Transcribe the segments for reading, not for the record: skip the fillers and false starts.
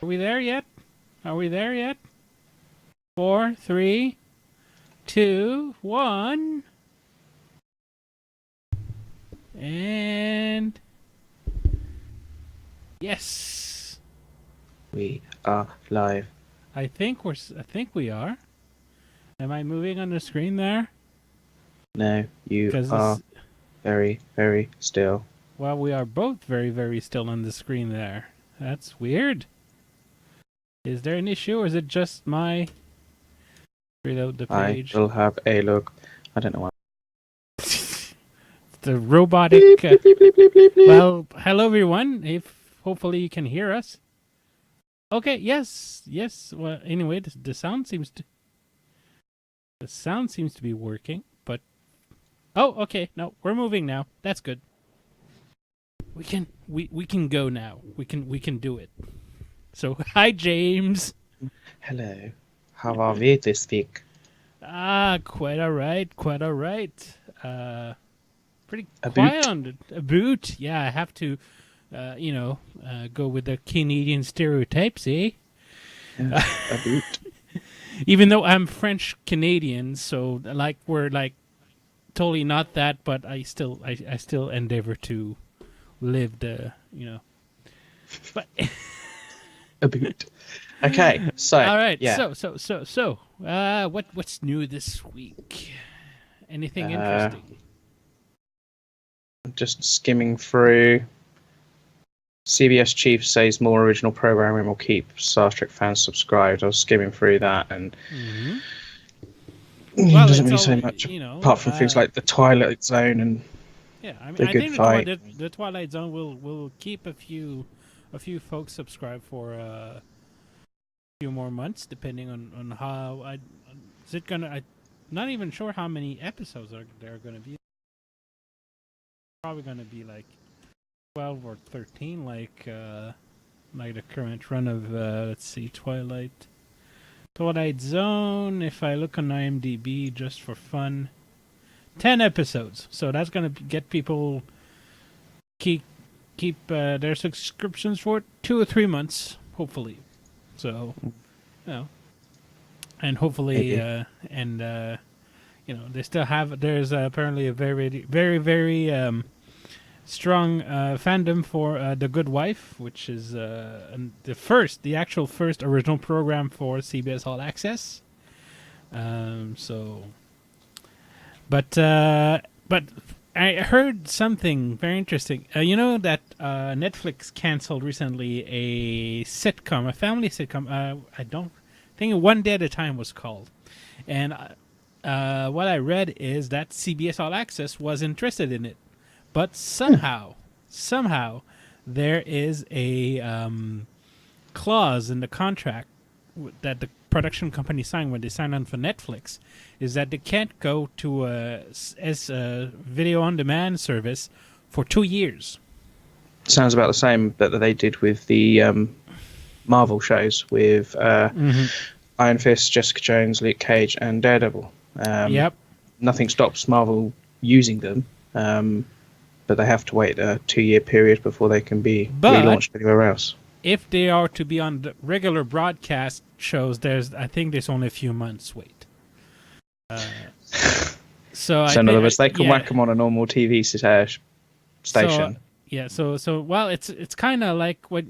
Are we there yet? Are we there yet? 4, 3, 2, 1. And yes, We are live. I think we are. Am I moving on the screen there? No, you are very, very still. Well, we are both very, very still on the screen there. That's weird. Is there an issue, or is it just my reload the page? I will have a look. I don't know why. The robotic. Bleep, bleep, bleep, bleep, bleep, bleep. Well, hello everyone. If hopefully you can hear us. Okay. Yes. Well, anyway, the sound seems to be working. But okay. No, we're moving now. That's good. We can go now. We can do it. So hi James. Hello. How are we this week? Quite all right. Pretty A quiet boot? on a boot. Yeah, I have to, go with the Canadian stereotypes, eh? Yeah, a boot. Even though I'm French Canadian, so we're totally not that, but I still endeavor to live the But A boot. Okay, so all right, yeah. so what's new this week? Anything interesting? Just skimming through. CBS chief says more original programming will keep Star Trek fans subscribed. I was skimming through that, and it doesn't really say much apart from things like the Twilight Zone and yeah, I mean, the I Good think Fight. the Twilight Zone will keep a few folks subscribed for a few more months, depending on how is it gonna. I'm not even sure how many episodes there are gonna be. Probably gonna be like 12 or 13, like the current run of let's see, Twilight Zone. If I look on IMDb just for fun, 10 episodes. So that's gonna get people keep their subscriptions for 2 or 3 months, hopefully. So, and hopefully, they still have. There's apparently a very, very, very strong fandom for The Good Wife, which is the actual first original program for CBS All Access. But I heard something very interesting. You know that Netflix canceled recently a sitcom, a family sitcom. I don't think One Day at a Time was called, and what I read is that CBS All Access was interested in it, but somehow there is a clause in the contract that the production company signed when they signed on for Netflix, is that they can't go to a video on demand service for 2 years. Sounds about the same that they did with the Marvel shows with Iron Fist, Jessica Jones, Luke Cage, and Daredevil. Yep. Nothing stops Marvel using them, but they have to wait a 2-year period before they can be relaunched anywhere else. If they are to be on the regular broadcast shows, I think there's only a few months wait. So in other words, they can whack them on a normal TV station. So well, it's kind of like what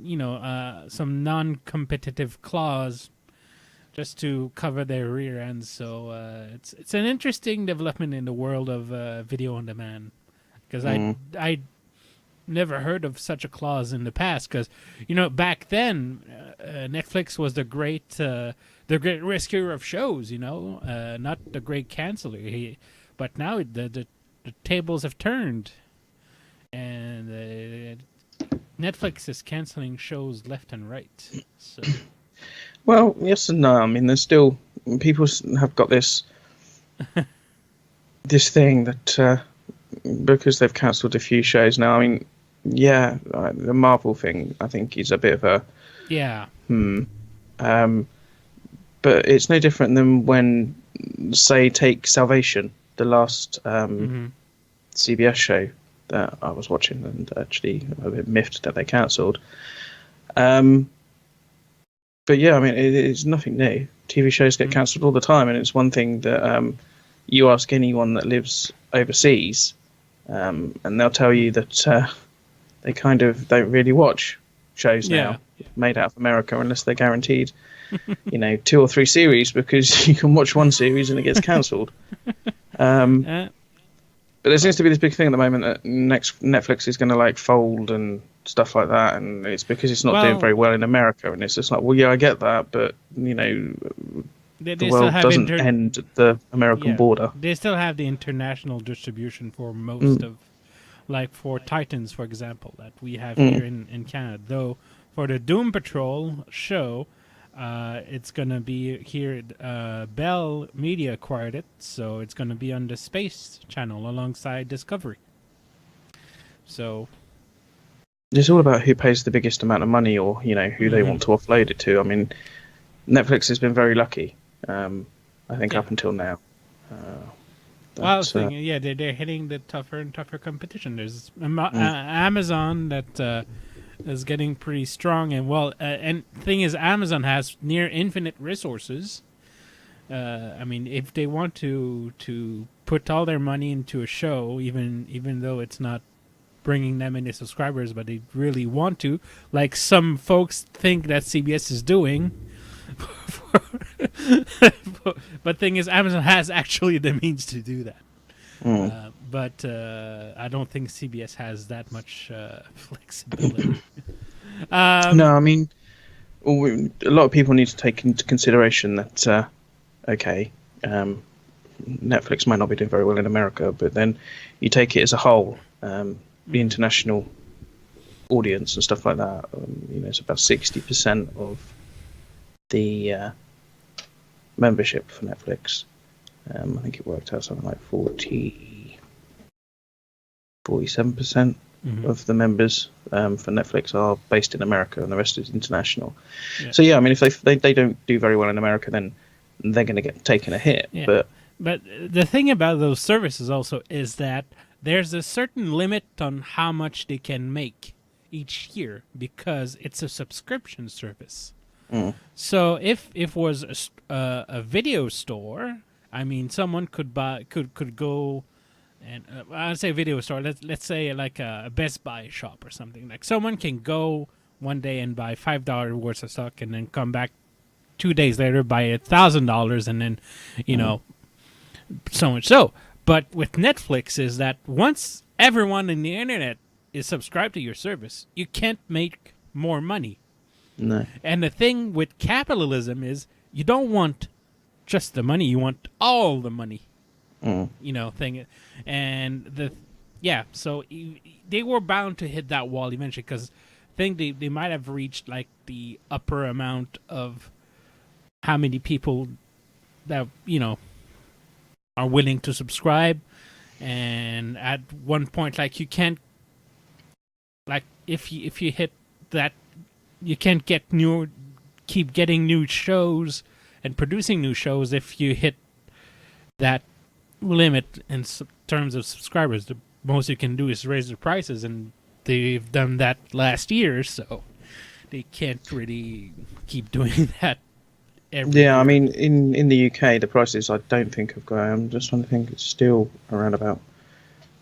some non-competitive clause just to cover their rear ends. So it's an interesting development in the world of video on demand, because I never heard of such a clause in the past, because back then Netflix was the great rescuer of shows, not the great canceller. But now the tables have turned, and Netflix is canceling shows left and right. So. Well, yes and no. I mean, there's still people have got this thing that because they've cancelled a few shows now. I mean, yeah, the Marvel thing I think is a bit of a but it's no different than when, say, take Salvation, the last CBS show that I was watching, and actually a bit miffed that they cancelled. but yeah, I mean, it's nothing new. TV shows get cancelled all the time, and it's one thing that you ask anyone that lives overseas, and they'll tell you that they kind of don't really watch shows now made out of America unless they're guaranteed, 2 or 3 series, because you can watch one series and it gets cancelled. But there seems to be this big thing at the moment that Netflix is going to fold and stuff like that, and it's because it's not doing very well in America, and it's just like, well, yeah, I get that, but the world doesn't end at the American border. They still have the international distribution for most of, for Titans, for example, that we have here in Canada. Though for the Doom Patrol show, it's going to be here. Bell Media acquired it, so it's going to be on the Space Channel alongside Discovery. So it's all about who pays the biggest amount of money, or who they want to offload it to. I mean, Netflix has been very lucky, I think, up until now. They're hitting the tougher and tougher competition. There's Amazon that is getting pretty strong, and the thing is, Amazon has near infinite resources. I mean, if they want to put all their money into a show, even though it's not bringing them any subscribers, but they really want to, like some folks think that CBS is doing. But thing is, Amazon has actually the means to do that. But I don't think CBS has that much flexibility. No, I mean, a lot of people need to take into consideration that, Netflix might not be doing very well in America, but then you take it as a whole, the international audience and stuff like that, it's about 60% of the membership for Netflix. I think it worked out something like 47% of the members for Netflix are based in America, and the rest is international. Yeah. So yeah, I mean, if they don't do very well in America, then they're going to get taken a hit. Yeah. But the thing about those services also is that there's a certain limit on how much they can make each year, because it's a subscription service. So if it was a video store, I mean, someone could go, and I'd say video store. Let's say like a Best Buy shop or something. Like someone can go one day and buy $5 worth of stock, and then come back 2 days later, buy $1,000, and then so much so. But with Netflix is that once everyone in the internet is subscribed to your service, you can't make more money. No. And the thing with capitalism is you don't want just the money, you want all the money. Thing. And so they were bound to hit that wall eventually, because I think they might have reached like the upper amount of how many people that are willing to subscribe. And at one point, like, you can't, like, if you hit that, you can't keep getting new shows and producing new shows if you hit that limit in terms of subscribers. The most you can do is raise the prices, and they've done that last year, so they can't really keep doing that every year. I mean, in the UK, the prices I don't think have gone. I'm just trying to think. It's still around about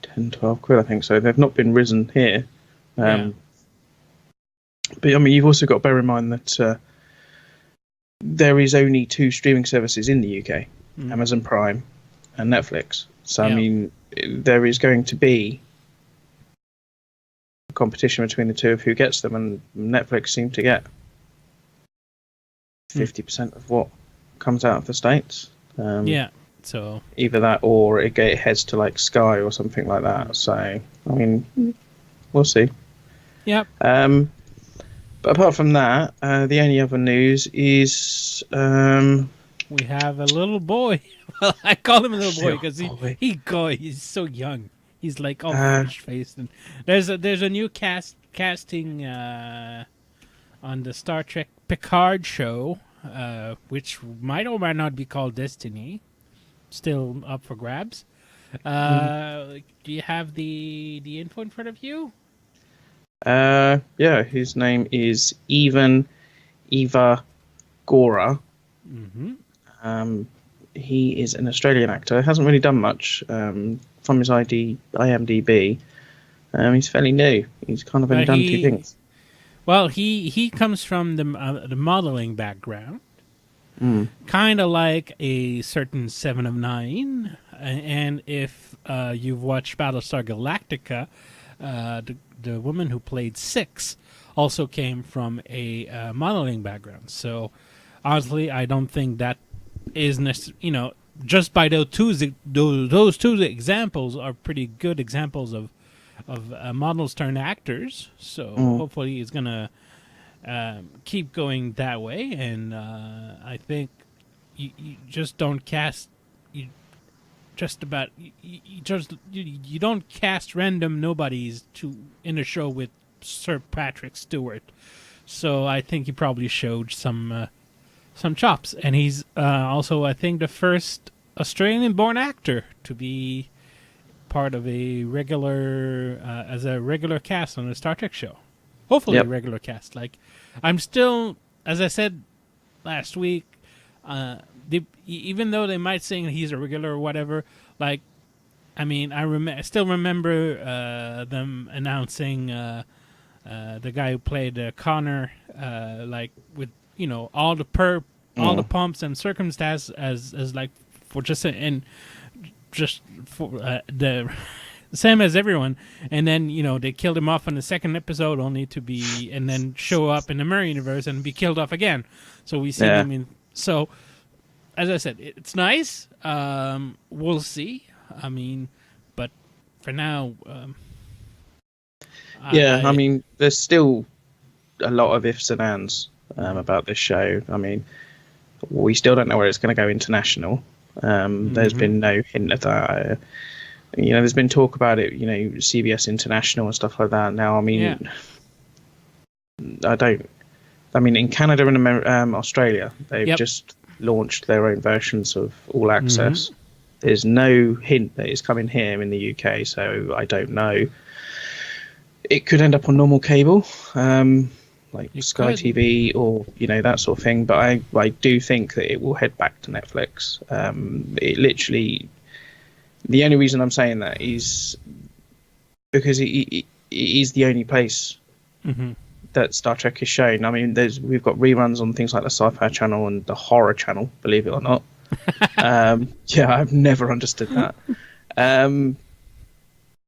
10, 12 quid, I think. So they've not been risen here. But I mean, you've also got to bear in mind that there is only 2 streaming services in the UK: Amazon Prime and Netflix. So I mean, there is going to be a competition between the two of who gets them, and Netflix seem to get 50% of what comes out of the States. So either that, or it heads to like Sky or something like that. So I mean, we'll see. Yep. But apart from that, the only other news is we have a little boy. Well, I call him a little boy because he's so young. He's like all fresh faced, and there's a new casting on the Star Trek Picard show, which might or might not be called Destiny. Still up for grabs. Do you have the info in front of you? His name is Eva Gora. Mm-hmm. He is an Australian actor. Hasn't really done much from his IMDb. He's fairly new. He's kind of only done two things. Well, he comes from the modeling background, kind of like a certain 7 of 9. And if you've watched Battlestar Galactica, the woman who played Six also came from a modeling background. So honestly, I don't think that is necessarily, just by those two examples are pretty good examples of models turned actors. So hopefully it's gonna keep going that way. And I think you just don't cast you don't cast random nobodies in a show with Sir Patrick Stewart. So I think he probably showed some chops, and he's also, I think, the first Australian-born actor to be part of a regular as a regular cast on a Star Trek show. Hopefully, a regular cast. Like, I'm still, as I said last week, even though they might say he's a regular or whatever, like, I mean, I still remember them announcing the guy who played Connor, like with all the pomps and circumstance as like for just for the same as everyone, and then they killed him off in the second episode, only to be and then show up in the Mirror universe and be killed off again. So we see him in. So as I said, it's nice. We'll see. I mean, but for now, I mean, there's still a lot of ifs and ands about this show. I mean, we still don't know where it's going to go international. There's been no hint of that. There's been talk about it, CBS International and stuff like that. Now, I mean, I mean, in Canada and Australia, they've just launched their own versions of All Access. There's no hint that it's coming here in the UK, so I don't know. It could end up on normal cable, like Sky TV or that sort of thing. But I do think that it will head back to Netflix. It literally, the only reason I'm saying that is because it is the only place that Star Trek is shown. I mean, we've got reruns on things like the Sci-Fi Channel and the Horror Channel, believe it or not. I've never understood that.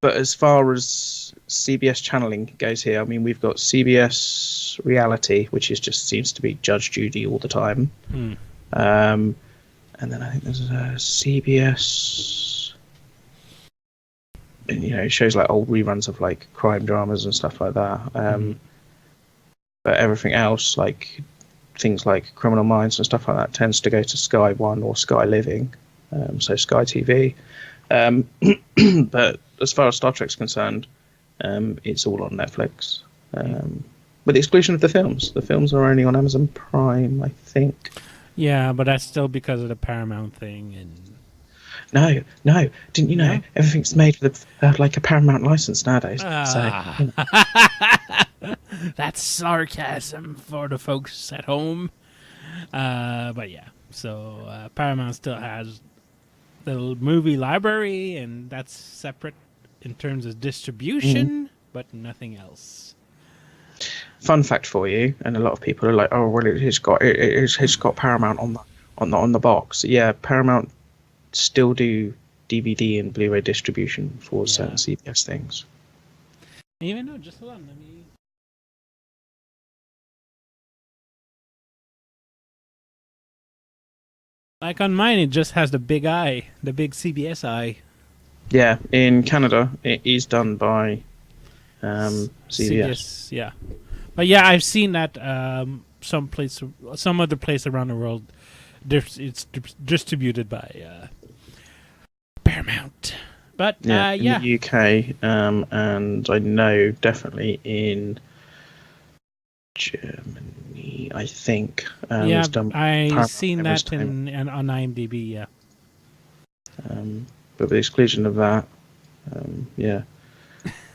But as far as CBS channeling goes here, I mean, we've got CBS Reality, which just seems to be Judge Judy all the time. And then I think there's a CBS, it shows like old reruns of like crime dramas and stuff like that. But everything else, like things like Criminal Minds and stuff like that, tends to go to Sky One or Sky Living, so Sky TV. But as far as Star Trek's concerned, it's all on Netflix, with the exclusion of the films. The films are only on Amazon Prime, I think. Yeah, but that's still because of the Paramount thing. And no, didn't you know everything's made with like a Paramount license nowadays? So, that's sarcasm for the folks at home. But yeah, so Paramount still has the movie library, and that's separate in terms of distribution, but nothing else. Fun fact for you, and a lot of people are like, "Oh, well, it's got Paramount on the box." Yeah, Paramount still do DVD and Blu-ray distribution for certain CBS things. Even though, just hold on, let me. Like on mine, it just has the big eye, the big CBS eye. Yeah, in Canada, it is done by CBS. Yeah, but yeah, I've seen that some other place around the world, it's distributed by Paramount. But in the UK, and I know definitely in Germany, I think. Yeah, it's done I've seen that on IMDb. Yeah. But with the exclusion of that,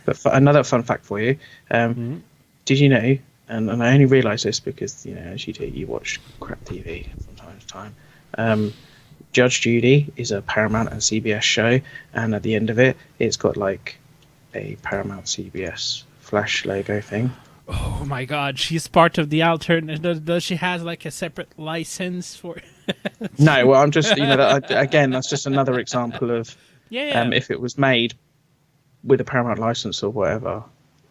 But another fun fact for you: did you know and I only realised this because, as you do, you watch crap TV from time to time. Judge Judy is a Paramount and CBS show, and at the end of it, it's got like a Paramount CBS Flash logo thing. Oh my God, she's part of the alternate. Does she has like a separate license for? No, well, I'm just, again, that's just another example of Yeah. if it was made with a Paramount license or whatever,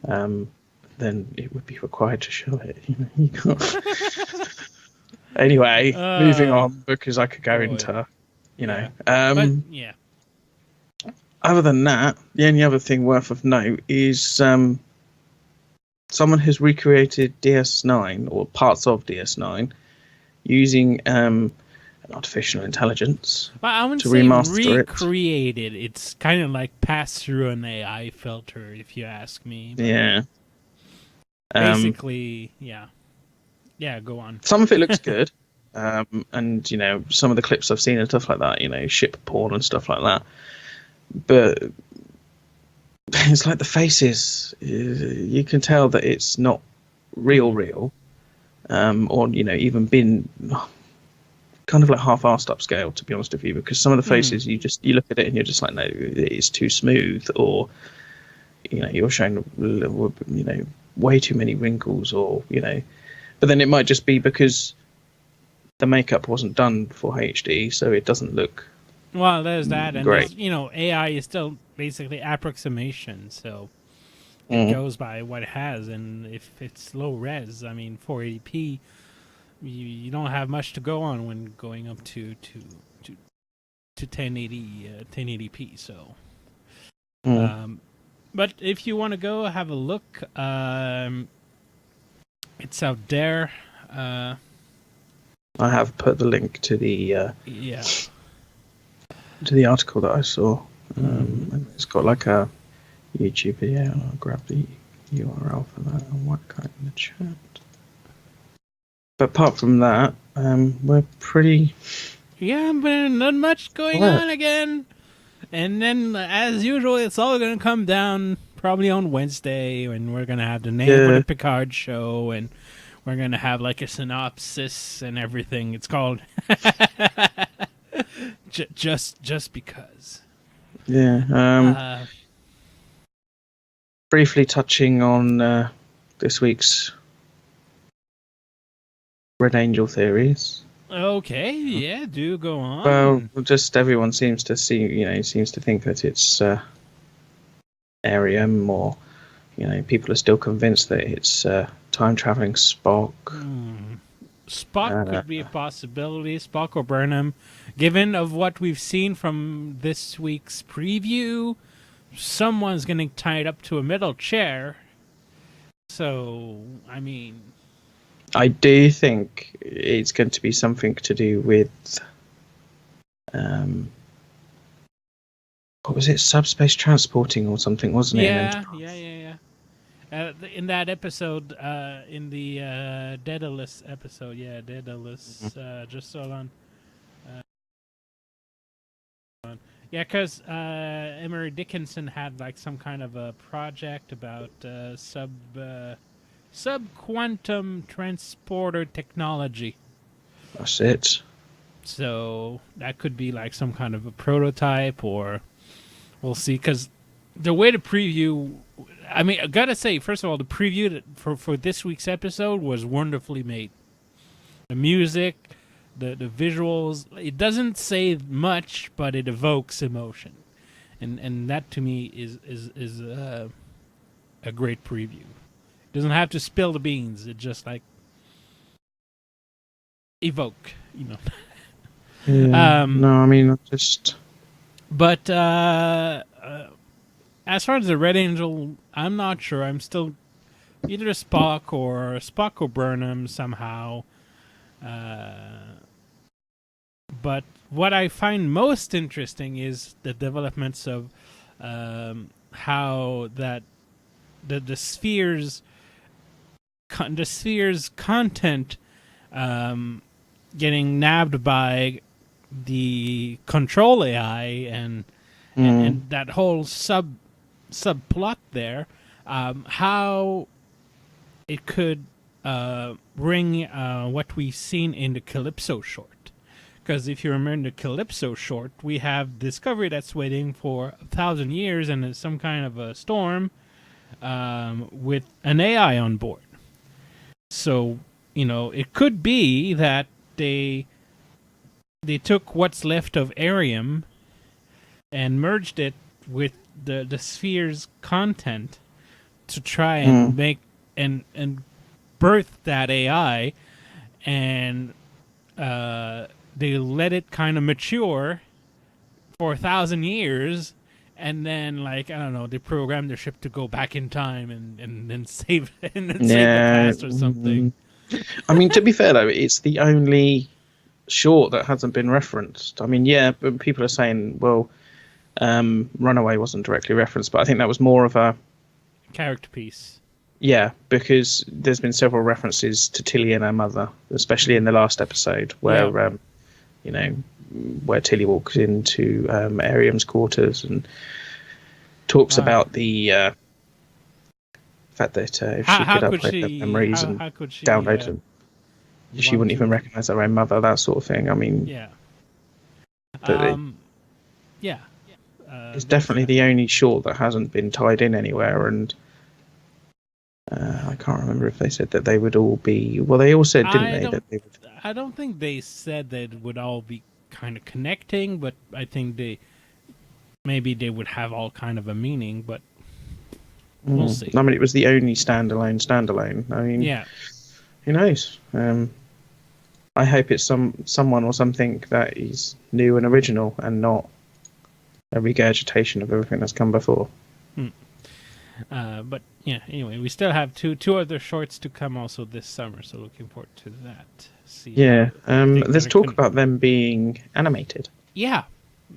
then it would be required to show it. You can't. Anyway, moving on, because I could go into, But yeah. Other than that, the only other thing worth of note is someone has recreated DS9 or parts of DS9 using an artificial intelligence Well, I wouldn't to say remaster recreated. It's kind of like passed through an AI filter, if you ask me. But Yeah. basically, yeah. Yeah, go on. Some of it looks good. And, some of the clips I've seen and stuff like that, ship porn and stuff like that. But it's like the faces, you can tell that it's not real. Or, even been kind of like half-assed upscale, to be honest with you, because some of the faces, you look at it and you're just like, no, it's too smooth, or, you're showing, way too many wrinkles, or, but then it might just be because the makeup wasn't done for HD, so it doesn't look Well, there's that, and great. AI is still basically approximation, so it goes by what it has, and if it's low res, I mean 480p, you don't have much to go on when going up to 1080p. So, but if you want to go have a look, it's out there. I have put the link to the to the article that I saw. And it's got like a YouTube video. I'll grab the URL for that and whack it in the chat. But apart from that, we're pretty. Yeah, but not much going on again. And then, as usual, it's all going to come down probably on Wednesday, when we're going to have the name for the Picard show, and we're going to have like a synopsis and everything. It's called just because. Yeah. Briefly touching on this week's Red Angel theories. Okay, yeah, do go on. Well, just everyone seems to seems to think that it's Airiam, or people are still convinced that it's time-traveling Spock. Spock could be a possibility, Spock or Burnham. Given of what we've seen from this week's preview, someone's getting tied up to a middle chair. So, I mean, I do think it's going to be something to do with what was it, subspace transporting or something, wasn't it? Yeah. In that episode, in the Daedalus episode, Daedalus, just hold on. Yeah, because Emery Dickinson had like some kind of a project about sub-quantum transporter technology. That's it. So that could be like some kind of a prototype, or we'll see. Because the way the preview, I mean, I gotta say, first of all, the preview for this week's episode was wonderfully made. The music, the visuals, it doesn't say much, but it evokes emotion, and that to me is a great preview. It doesn't have to spill the beans. It just like evoke, Yeah, no, I mean, just. But as far as the Red Angel, I'm not sure. I'm still either Spock or Burnham somehow. But what I find most interesting is the developments of how that the sphere's content getting nabbed by the control AI and that whole subplot there, how it could bring what we've seen in the Calypso short. Because if you remember the Calypso short, we have Discovery that's waiting for 1,000 years and it's some kind of a storm with an AI on board. So, it could be that they took what's left of Airiam and merged it with the sphere's content to try and make and birth that AI, and they let it kind of mature for 1,000 years, and then I don't know, they programmed their ship to go back in time and then save save the past or something. I mean, to be fair though, it's the only short that hasn't been referenced. I mean, yeah, but people are saying, well, Runaway wasn't directly referenced, but I think that was more of a character piece. Yeah, because there's been several references to Tilly and her mother, especially in the last episode, where where Tilly walks into Airiam's quarters and talks about the fact that if she could upgrade her memories and download them, she wouldn't even recognise her own mother, that sort of thing. I mean, it's definitely the only short that hasn't been tied in anywhere, and I can't remember if they said that they would all be. Well, they all said, didn't they? That they would. I don't think they said that it would all be kind of connecting, but I think maybe they would have all kind of a meaning, but we'll see. I mean, it was the only standalone. I mean, who knows? I hope it's someone or something that is new and original, and not a regurgitation of everything that's come before. But yeah, anyway, we still have two other shorts to come also this summer, so looking forward to that. There's talk about them being animated. Yeah,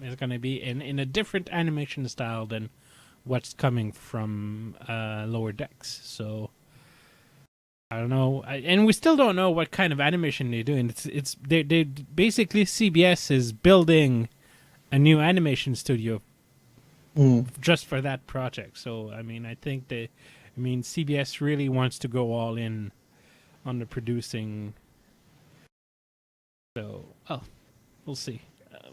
it's going to be in a different animation style than what's coming from Lower Decks. So I don't know, and we still don't know what kind of animation they're doing. They basically, CBS is building a new animation studio just for that project. So I mean, I think CBS really wants to go all in on the producing. So we'll see.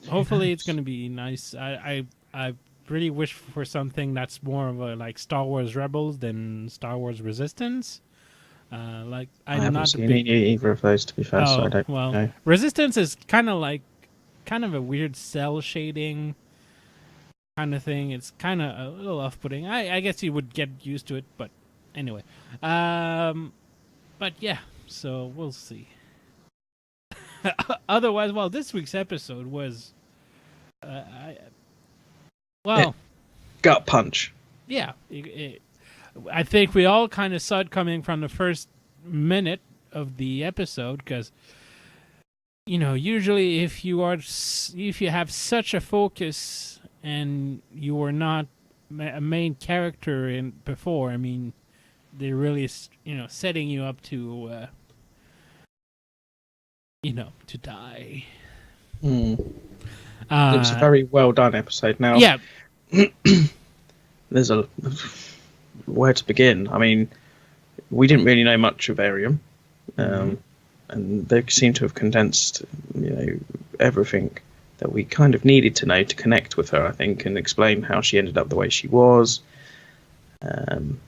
Hopefully, it's going to be nice. I really wish for something that's more of a Star Wars Rebels than Star Wars Resistance. I haven't seen either of those, to be fair. So I don't know. Resistance is kind of a weird cell shading kind of thing. It's kind of a little off-putting. I guess you would get used to it, but anyway. But yeah, so we'll see. Otherwise, this week's episode was, gut punch. Yeah, I think we all kind of saw it coming from the first minute of the episode, because usually if you have such a focus and you were not a main character before, I mean, they're really setting you up to to die. It was a very well done episode. Now, there's where to begin. I mean, we didn't really know much of Airiam, and they seem to have condensed, everything that we kind of needed to know to connect with her, I think, and explain how she ended up the way she was, and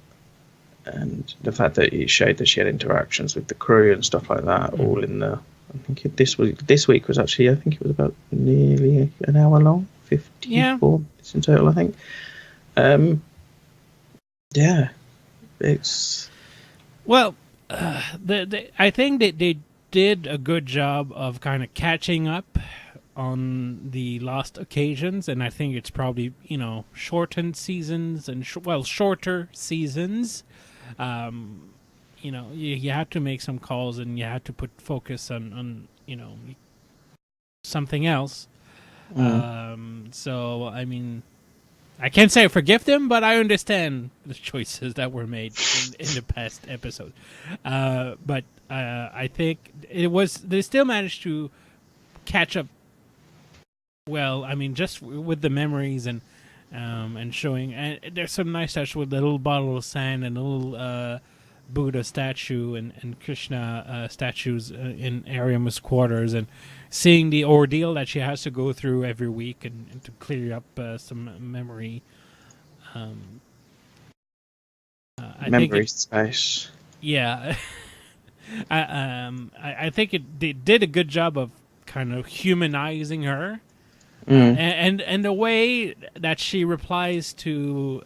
the fact that it showed that she had interactions with the crew and stuff like that, all in the. I think this week was actually, I think it was about nearly an hour long, 54 minutes in total, I think. It's I think that they did a good job of kind of catching up on the lost occasions, and I think it's probably shortened seasons and shorter seasons. You had to make some calls, and you had to put focus on something else. So I mean, I can't say I forgive them, but I understand the choices that were made in the past episode. But I think they still managed to catch up well. I mean, just with the memories and showing, and there's some nice touch with the little bottle of sand and a little Buddha statue and Krishna statues in Airiam's quarters, and seeing the ordeal that she has to go through every week and to clear up some memory. I think Memory space. yeah, I think they did a good job of kind of humanizing her, and the way that she replies to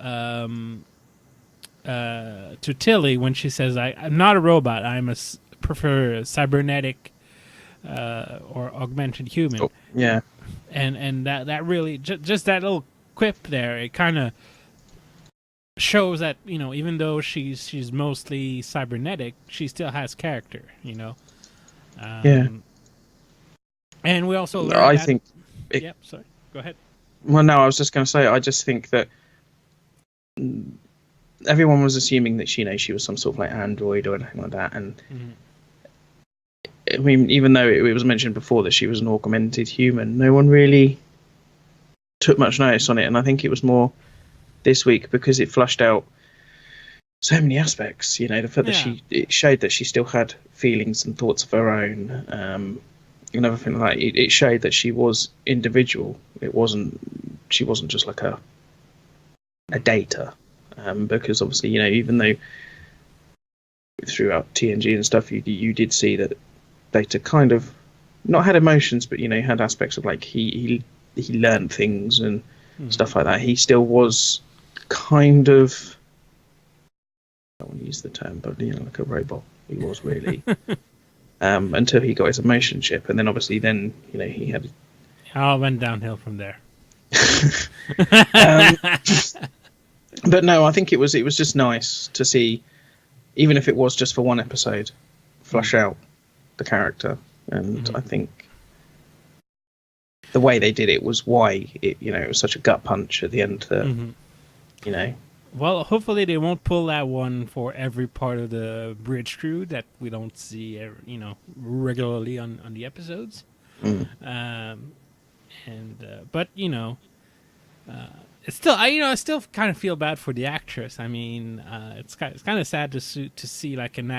Tilly when she says, "I'm not a robot. Prefer a cybernetic or augmented human." Oh, yeah. And that really just that little quip there, it kind of shows that, you know, even though she's mostly cybernetic, she still has character, you know. Yeah. And we also learned I that, think. Yep. Sorry. Go ahead. Well, no, I was just going to say. I just think that everyone was assuming that she was some sort of like android or anything like that, and I mean, even though it was mentioned before that she was an augmented human, no one really took much notice on it, and I think it was more this week because it flushed out so many aspects. You know, the fact that it showed that she still had feelings and thoughts of her own, and everything like that. It showed that she was individual. She wasn't just like a data. Because obviously, you know, even though throughout TNG and stuff, you did see that Data kind of not had emotions, but, you know, had aspects of like he learned things and stuff like that. He still was kind of, I don't want to use the term, but, you know, like a robot. He was really until he got his emotion chip, and then obviously you know, he had. It all went downhill from there. But no, I think it was just nice to see, even if it was just for one episode, flush out the character. And I think the way they did it was why it was such a gut punch at the end that, you know. Well, hopefully they won't pull that one for every part of the bridge crew that we don't see, you know, regularly on the episodes. But, you know, it's still, I still kind of feel bad for the actress. I mean, it's kind of sad to see like an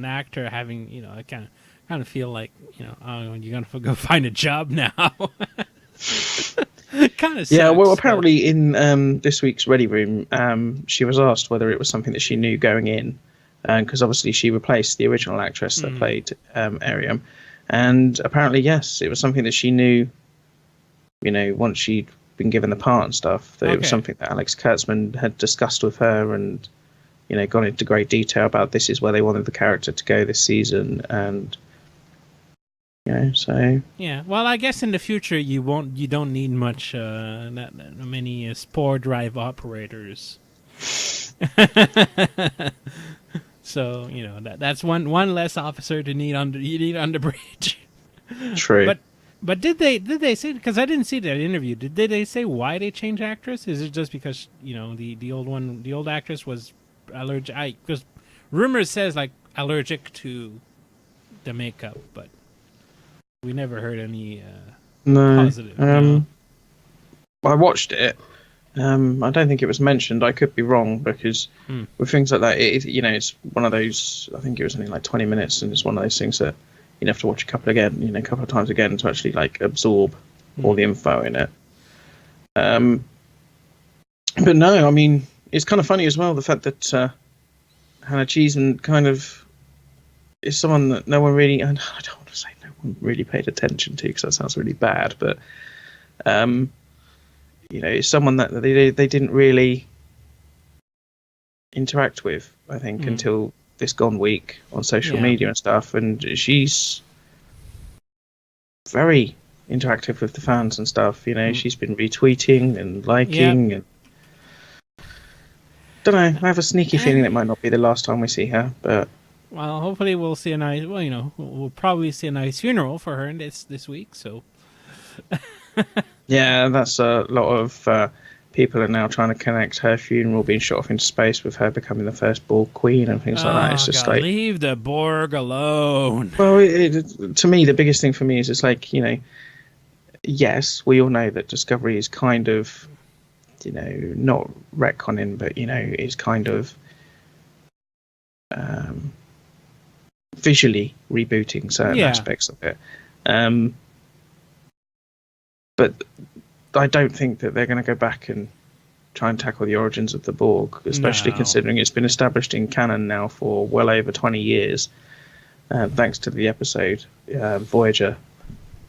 actor having, you know, I kind of feel like, you know, oh, you're gonna go find a job now. Kind of. Yeah. Well, apparently in this week's Ready Room, she was asked whether it was something that she knew going in, because obviously she replaced the original actress that played Airiam, and apparently yes, it was something that she knew. You know, once she'd been given the part and stuff, that it was something that Alex Kurtzman had discussed with her, and, you know, gone into great detail about this is where they wanted the character to go this season, and, you know, so yeah. Well, I guess in the future you don't need much many spore drive operators. So, you know, that's one less officer to need on the bridge. True. But did they say, because I didn't see that interview, did they say why they changed actress? Is it just because, you know, the old actress was allergic? Because rumors says like allergic to the makeup, but we never heard any positive. I watched it. I don't think it was mentioned. I could be wrong, because with things like that, it's one of those. I think it was only like 20 minutes, and it's one of those things that you have to watch a couple of times again to actually like absorb all the info in it. But no, I mean, it's kind of funny as well, the fact that Hannah Cheesen kind of is someone that no one really, and I don't want to say no one really paid attention to, because that sounds really bad, but you know, it's someone that they didn't really interact with, I think, until this gone week on social media and stuff, and she's very interactive with the fans and stuff. You know, she's been retweeting and liking, and don't know. I have a sneaky feeling it might not be the last time we see her, but well, hopefully we'll see a nice. Well, you know, we'll probably see a nice funeral for her this week. So yeah, that's a lot of. People are now trying to connect her funeral being shot off into space with her becoming the first Borg queen and things like that. It's just like, leave the Borg alone. Well, to me, the biggest thing for me is it's like, you know, yes, we all know that Discovery is kind of, you know, not retconning, but, you know, is kind of visually rebooting certain aspects of it. But I don't think that they're going to go back and try and tackle the origins of the Borg, especially considering it's been established in canon now for well over 20 years, thanks to the episode Voyager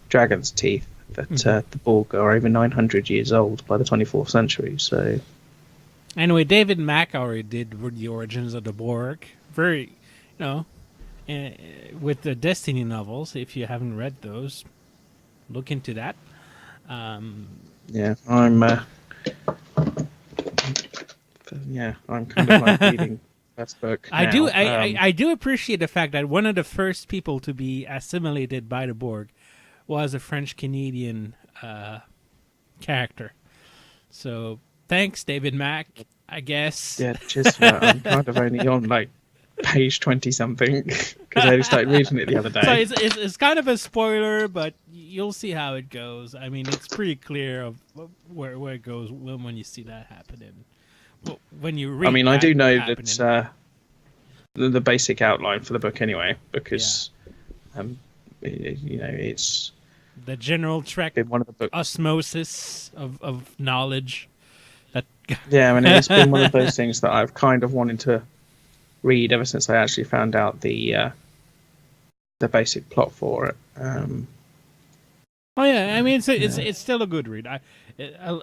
Dragon's Teeth, that the Borg are over 900 years old by the 24th century. So, anyway, David Mack already did the origins of the Borg. Very, with the Destiny novels. If you haven't read those, look into that. I'm kind of like reading that book now. I do appreciate the fact that one of the first people to be assimilated by the Borg was a French Canadian character. So thanks, David Mack. I guess. Yeah, just I'm kind of only on like page 20 something because I only started reading it the other day. So it's kind of a spoiler, but you'll see how it goes. I mean, it's pretty clear of where it goes when you see that happening. When you read, I do know that the basic outline for the book anyway, because it's the general Trek one of the books. Osmosis of knowledge. It's been one of those things that I've kind of wanted to read ever since I actually found out the basic plot for it. It's still a good read. A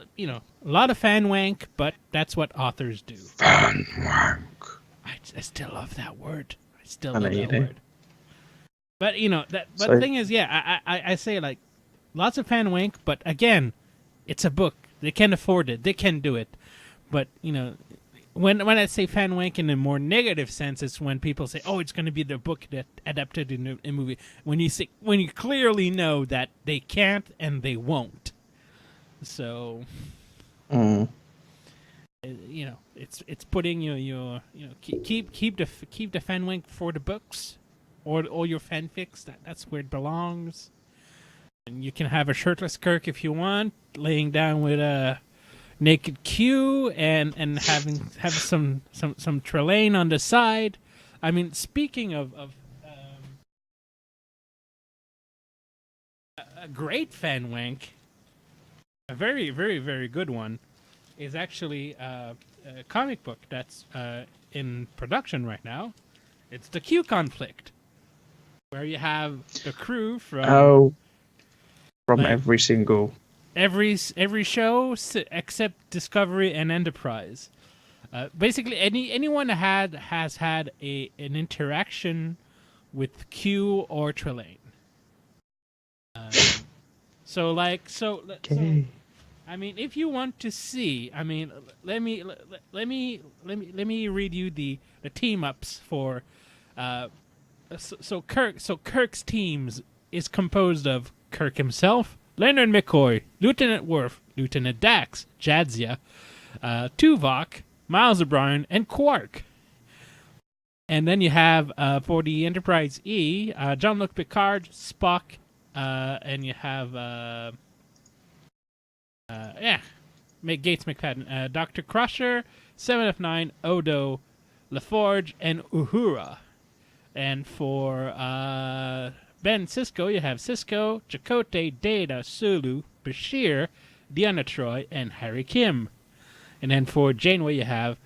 lot of fan wank, but that's what authors do. Fan wank. I still love that word. Word. But the thing is, I say like lots of fan wank, but again, it's a book. They can afford it. They can do it. But when I say fan wank in a more negative sense, it's when people say, "Oh, it's going to be the book that adapted in a movie." When you clearly know that they can't and they won't. So, it's putting keep the fan wank for the books, or all your fanfics. That's where it belongs. And you can have a shirtless Kirk if you want, laying down with a naked Q and have some Trelane on the side. I mean, speaking of a great fan wank, a very, very, very good one, is actually a comic book that's in production right now. It's the Q Conflict, where you have the crew from every single every show except Discovery and Enterprise. Basically, anyone that has had an interaction with Q or Trelane. I mean, if you want to see, I mean, let me read you the team ups for. Kirk's teams is composed of Kirk himself, Leonard McCoy, Lieutenant Worf, Lieutenant Dax, Jadzia, Tuvok, Miles O'Brien, and Quark. And then you have for the Enterprise E, Jean-Luc Picard, Spock, and you have Gates McFadden, Dr. Crusher, 7 of 9, Odo, LaForge, and Uhura. And for Ben Sisko, you have Sisko, Chakotay, Data, Sulu, Bashir, Deanna Troi, and Harry Kim. And then for Janeway, you have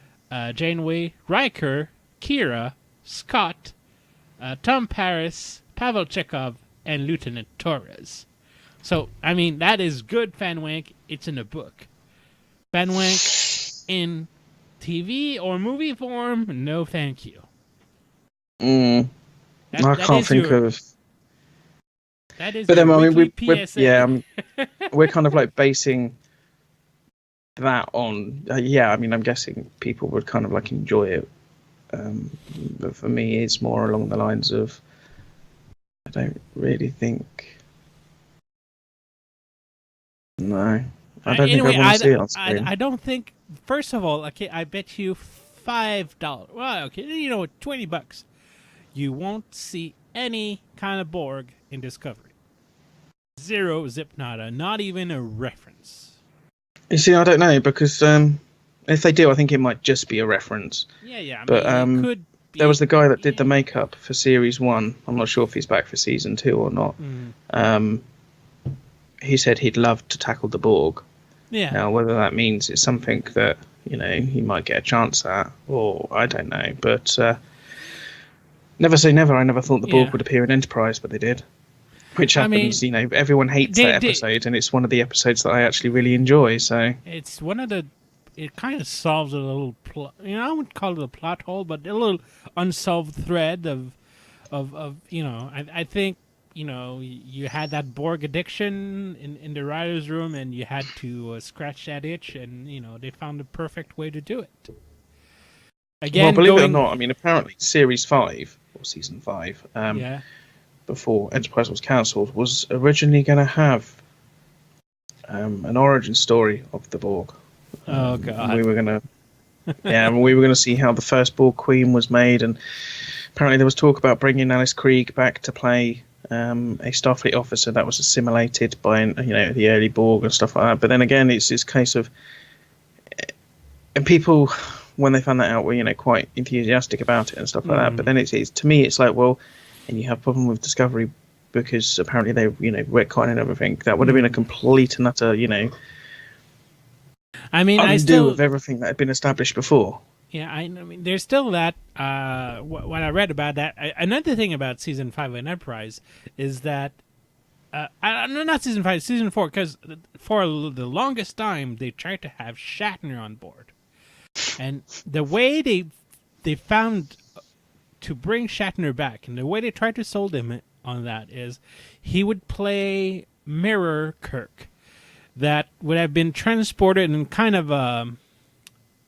Janeway, Riker, Kira, Scott, Tom Paris, Pavel Chekhov, and Lieutenant Torres. So, I mean, that is good fan wank. It's in a book. Fan wank in TV or movie form, no thank you. I can't think of. That is. But then, I mean, PSA. we're kind of like basing that on. I'm guessing people would kind of like enjoy it. But for me, it's more along the lines of. I don't really think. No, I don't think I want to see it on screen. I don't think. First of all, okay, I bet you $5. Well, okay, $20. You won't see any kind of Borg in Discovery. Zero, zip, nada. Not even a reference. You see, I don't know, because if they do, I think it might just be a reference. Yeah. But it There was the guy that did the makeup for series 1. I'm not sure if he's back for season 2 or not. He said he'd love to tackle the Borg. Yeah. Now, whether that means it's something that, he might get a chance at, or I don't know. But never say never. I never thought the Borg would appear in Enterprise, but they did. Which happens, everyone hates that episode, and it's one of the episodes that I actually really enjoy. So it's one of the. It kind of solves a little plot. I wouldn't call it a plot hole, but a little unsolved thread of I think you had that Borg addiction in the writers' room, and you had to scratch that itch, and they found the perfect way to do it. Again, well, believe it or not, apparently series 5 or season 5, before Enterprise was cancelled, was originally going to have an origin story of the Borg. Oh God! We were gonna see how the first Borg Queen was made, and apparently there was talk about bringing Alice Krieg back to play a Starfleet officer that was assimilated by the early Borg and stuff like that. But then again, it's this case of, and people when they found that out were quite enthusiastic about it and stuff like that. But then it's to me it's like, well, and you have a problem with Discovery because apparently they retconning everything. That would have been a complete and utter I still with everything that had been established before. Yeah, there's still that. What I read about that. Another thing about season 5 of Enterprise is that, not season 5, season 4, because for the longest time they tried to have Shatner on board, and the way they found to bring Shatner back, and the way they tried to sold him on that is he would play Mirror Kirk. That would have been transported in kind of a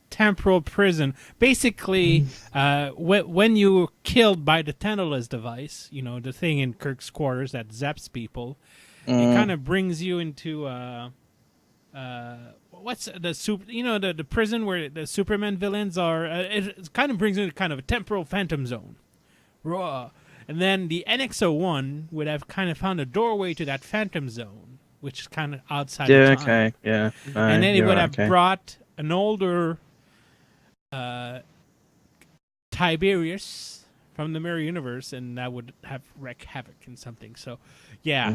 temporal prison. Basically, when you were killed by the Daedalus device, the thing in Kirk's quarters that zaps people, it kind of brings you into what's the the prison where the Superman villains are. It kind of brings you into kind of a temporal phantom zone. Raw. And then the NX-01 would have kind of found a doorway to that phantom zone, which is kind of outside of time. Okay, yeah. And then he would have brought an older Tiberius from the Mirror Universe, and that would have wreaked havoc in something. So, yeah.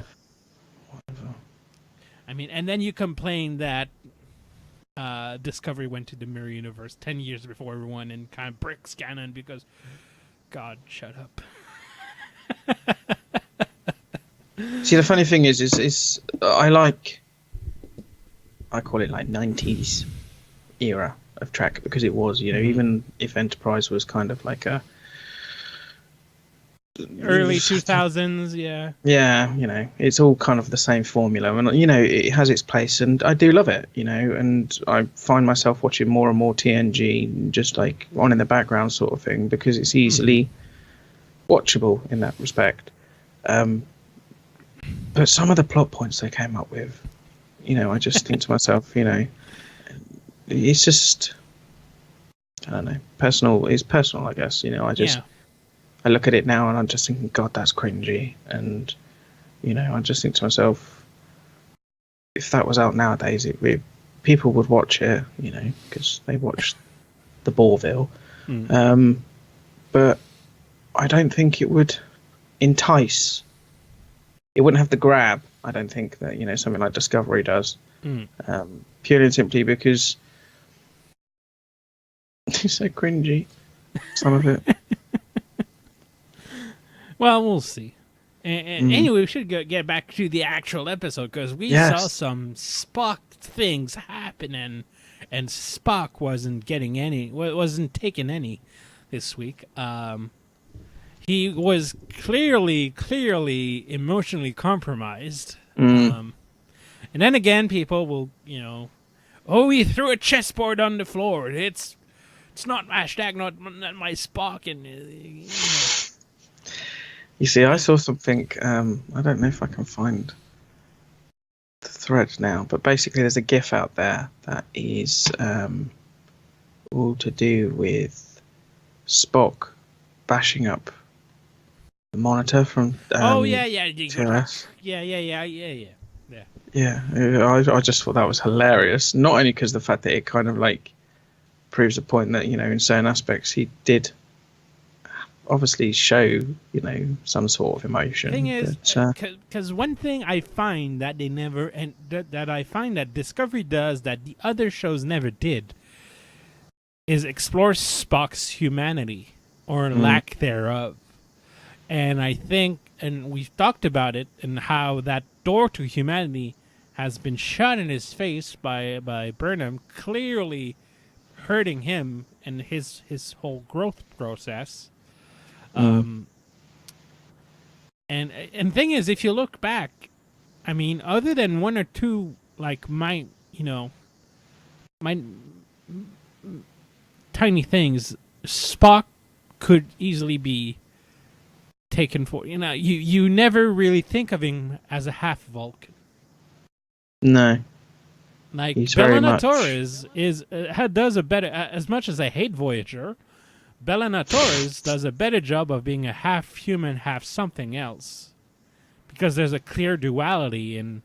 And then you complain that Discovery went to the Mirror Universe 10 years before everyone and kind of bricks canon because, God, shut up. See, the funny thing is I call it like 90s era of Trek because it was, even if Enterprise was kind of like a early 2000s, yeah. Yeah, it's all kind of the same formula, and it has its place, and I do love it, and I find myself watching more and more TNG just like on in the background sort of thing because it's easily watchable in that respect. But some of the plot points they came up with, I just think to myself, it's just, I don't know, personal. It's personal, I guess. I look at it now and I'm just thinking, God, that's cringy. And, I just think to myself, if that was out nowadays, people would watch it, because they watch the Bourville. But I don't think it would entice. It wouldn't have the grab, I don't think, that, something like Discovery does. Purely and simply because it's so cringy, some of it. Well, we'll see. And anyway, we should get back to the actual episode because we saw some Spock things happening, and Spock wasn't taking any this week. He was clearly emotionally compromised. And then again, people will, he threw a chessboard on the floor. It's not not my Spock, and You see, I saw something. I don't know if I can find the thread now, but basically, there's a GIF out there that is all to do with Spock bashing up the monitor from TRS. Yeah. I just thought that was hilarious. Not only because the fact that it kind of like proves a point that in certain aspects he did obviously show, some sort of emotion. Thing is, but, because one thing I find that they never, and that I find that Discovery does that the other shows never did, is explore Spock's humanity or lack thereof. And I think, and we've talked about it, and how that door to humanity has been shut in his face by Burnham, clearly hurting him and his whole growth process. And thing is, if you look back, I mean, other than one or two like my tiny things, Spock could easily be taken for. You never really think of him as a half Vulcan. No. Like He's Bellana Torres does a better. As much as I hate Voyager, Bellana Torres does a better job of being a half human, half something else, because there's a clear duality in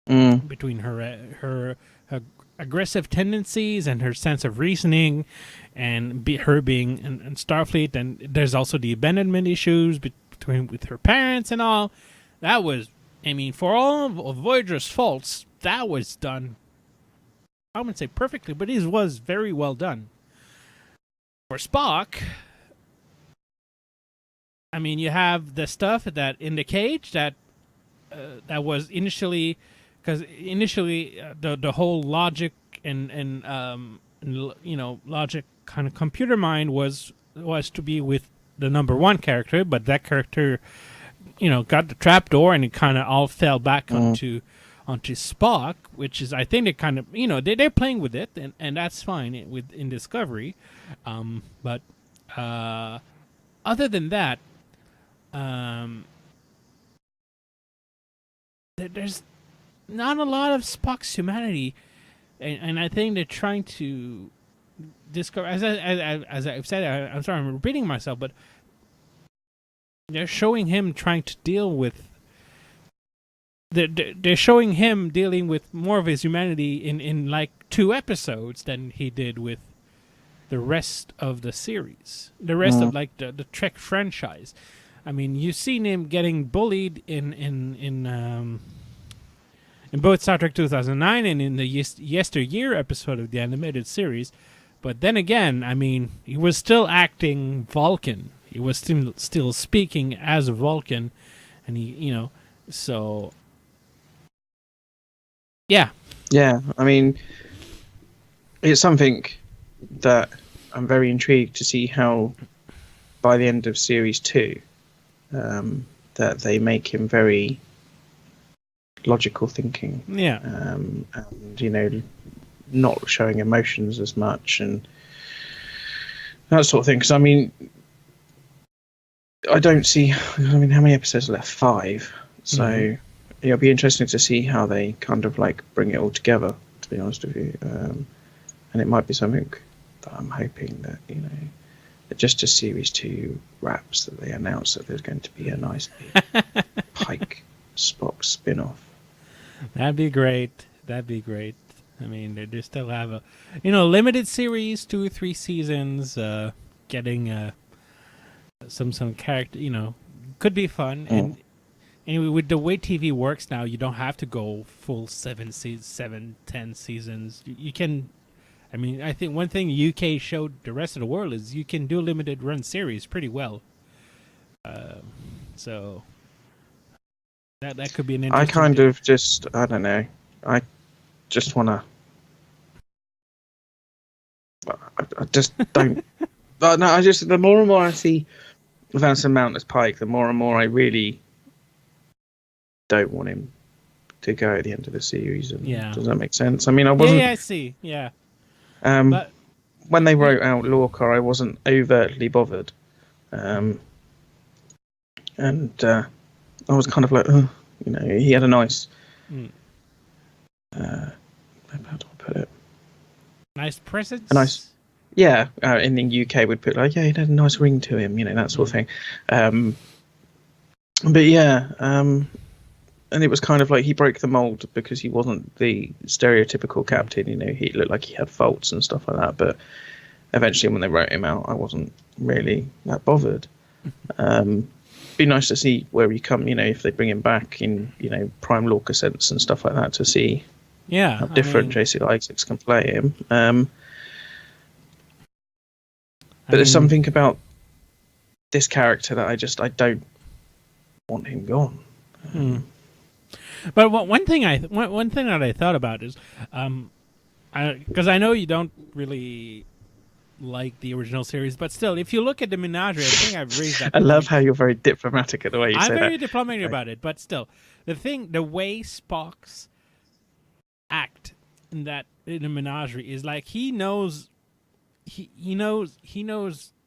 between her aggressive tendencies and her sense of reasoning, and her being in Starfleet, and there's also the abandonment issues with her parents and all. That was, I mean, for all of Voyager's faults, that was done, I wouldn't say perfectly, but it was very well done. For Spock, I mean, you have the stuff that in the cage that was initially, because initially the whole logic and logic kind of computer mind was to be with the number one character, but that character, got the trapdoor and it kind of all fell back onto Spock, which is, I think, they kind of, they're playing with it, and that's fine in Discovery. But other than that, there's not a lot of Spock's humanity, and I think they're trying to discover. As I've said, I'm sorry, I'm repeating myself, but they're showing him trying to deal with. They're showing him dealing with more of his humanity in like 2 episodes than he did with the rest of the series, the rest of like the Trek franchise. I mean, you've seen him getting bullied in both Star Trek 2009 and in the Yesteryear episode of the animated series. But then again, I mean, he was still acting Vulcan. He was still speaking as a Vulcan, and he, so. Yeah. Yeah, I mean, it's something that I'm very intrigued to see how, by the end of Series 2, that they make him very logical thinking. Yeah. And, not showing emotions as much and that sort of thing. Because, I mean, I don't see... how many episodes are left? 5. So... It'll be interesting to see how they kind of like bring it all together, to be honest with you. And it might be something that I'm hoping that, that just as Series 2 wraps, that they announce that there's going to be a nice Pike Spock spin-off. That'd be great. I mean, they still have a, limited series, 2 or 3 seasons, getting some character, could be fun. And anyway, with the way TV works now, you don't have to go full 10 seasons. You can, I mean, I think one thing UK showed the rest of the world is you can do limited run series pretty well. So that could be an interesting. I kind of just, I don't know. I just want to. I just don't. But no, the more and more I see Vanessa Mount as Pike, the more and more I really don't want him to go at the end of the series. And does that make sense? I mean, I wasn't. Yeah, I see. Yeah. But when they wrote out Lorca, I wasn't overtly bothered. And I was kind of like, he had a nice. How do I put it? Nice presence. A nice. Yeah, in the UK would put like, he had a nice ring to him, that sort of thing. But yeah, and it was kind of like he broke the mold because he wasn't the stereotypical captain. He looked like he had faults and stuff like that. But eventually when they wrote him out, I wasn't really that bothered. Be nice to see where he come, if they bring him back in, prime Lorca sense and stuff like that, to see how different J.C. Isaacs can play him. But there's something about this character that I don't want him gone. But one thing that I thought about is, because I know you don't really like the original series, but still, if you look at the Menagerie, I think I've raised that. I love how you're very diplomatic at the way you say that. I'm very diplomatic about it, but still, the way Spock's act in the Menagerie is like he knows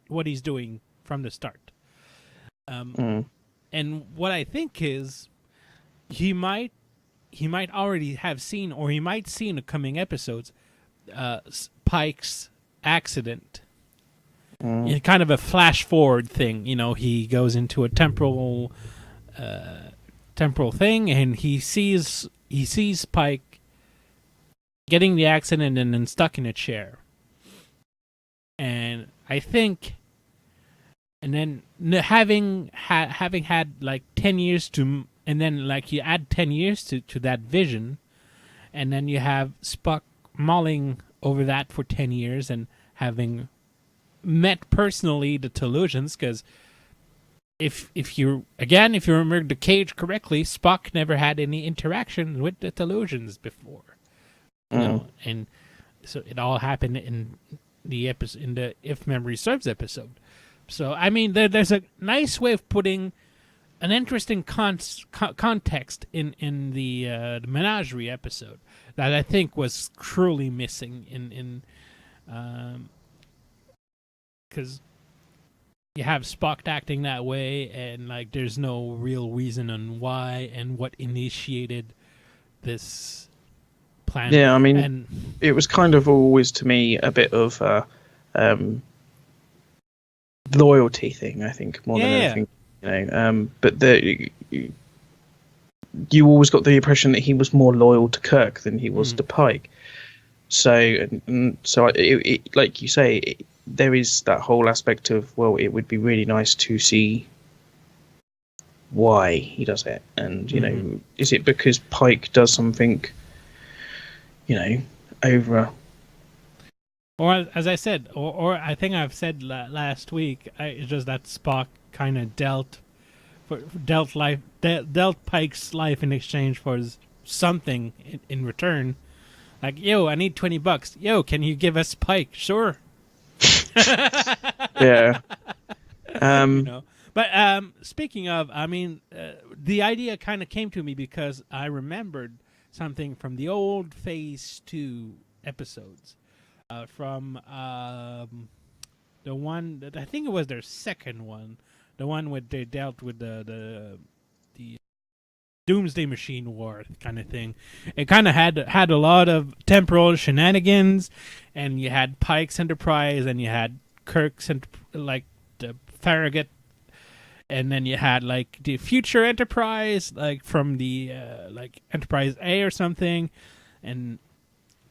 what he's doing from the start. And what I think is he might already have seen, or he might see in the coming episodes, Pike's accident. Kind of a flash forward thing. He goes into a temporal thing, and he sees Pike getting the accident and then stuck in a chair. And I think, and then having had like 10 years to, and then like you add 10 years to that vision, and then you have Spock mulling over that for 10 years and having met personally the Telosians, because if you remember the Cage correctly, Spock never had any interaction with the Telosians before. And so it all happened in the episode, in the If Memory Serves episode. So I mean, there's a nice way of putting an interesting context in the Menagerie episode that I think was cruelly missing in because you have Spock acting that way, and like there's no real reason on why and what initiated this plan. Yeah, I mean, it was kind of always to me a bit of a loyalty thing, I think, more than anything. But you always got the impression that he was more loyal to Kirk than he was to Pike. So, like you say, there is that whole aspect of, well, it would be really nice to see why he does it, and is it because Pike does something, over? Or as I said, or I think I've said last week, it's just that Spock kind of dealt Pike's life in exchange for something in return. Like, yo, I need $20. Yo, can you give us Pike? Sure. Yeah. But speaking of, I mean, the idea kind of came to me because I remembered something from the old Phase 2 episodes. From the one that I think it was their second one, the one where they dealt with the Doomsday Machine War kind of thing. It kind of had a lot of temporal shenanigans, and you had Pike's Enterprise, and you had Kirk's like the Farragut, and then you had like the Future Enterprise, like from the like Enterprise A or something, and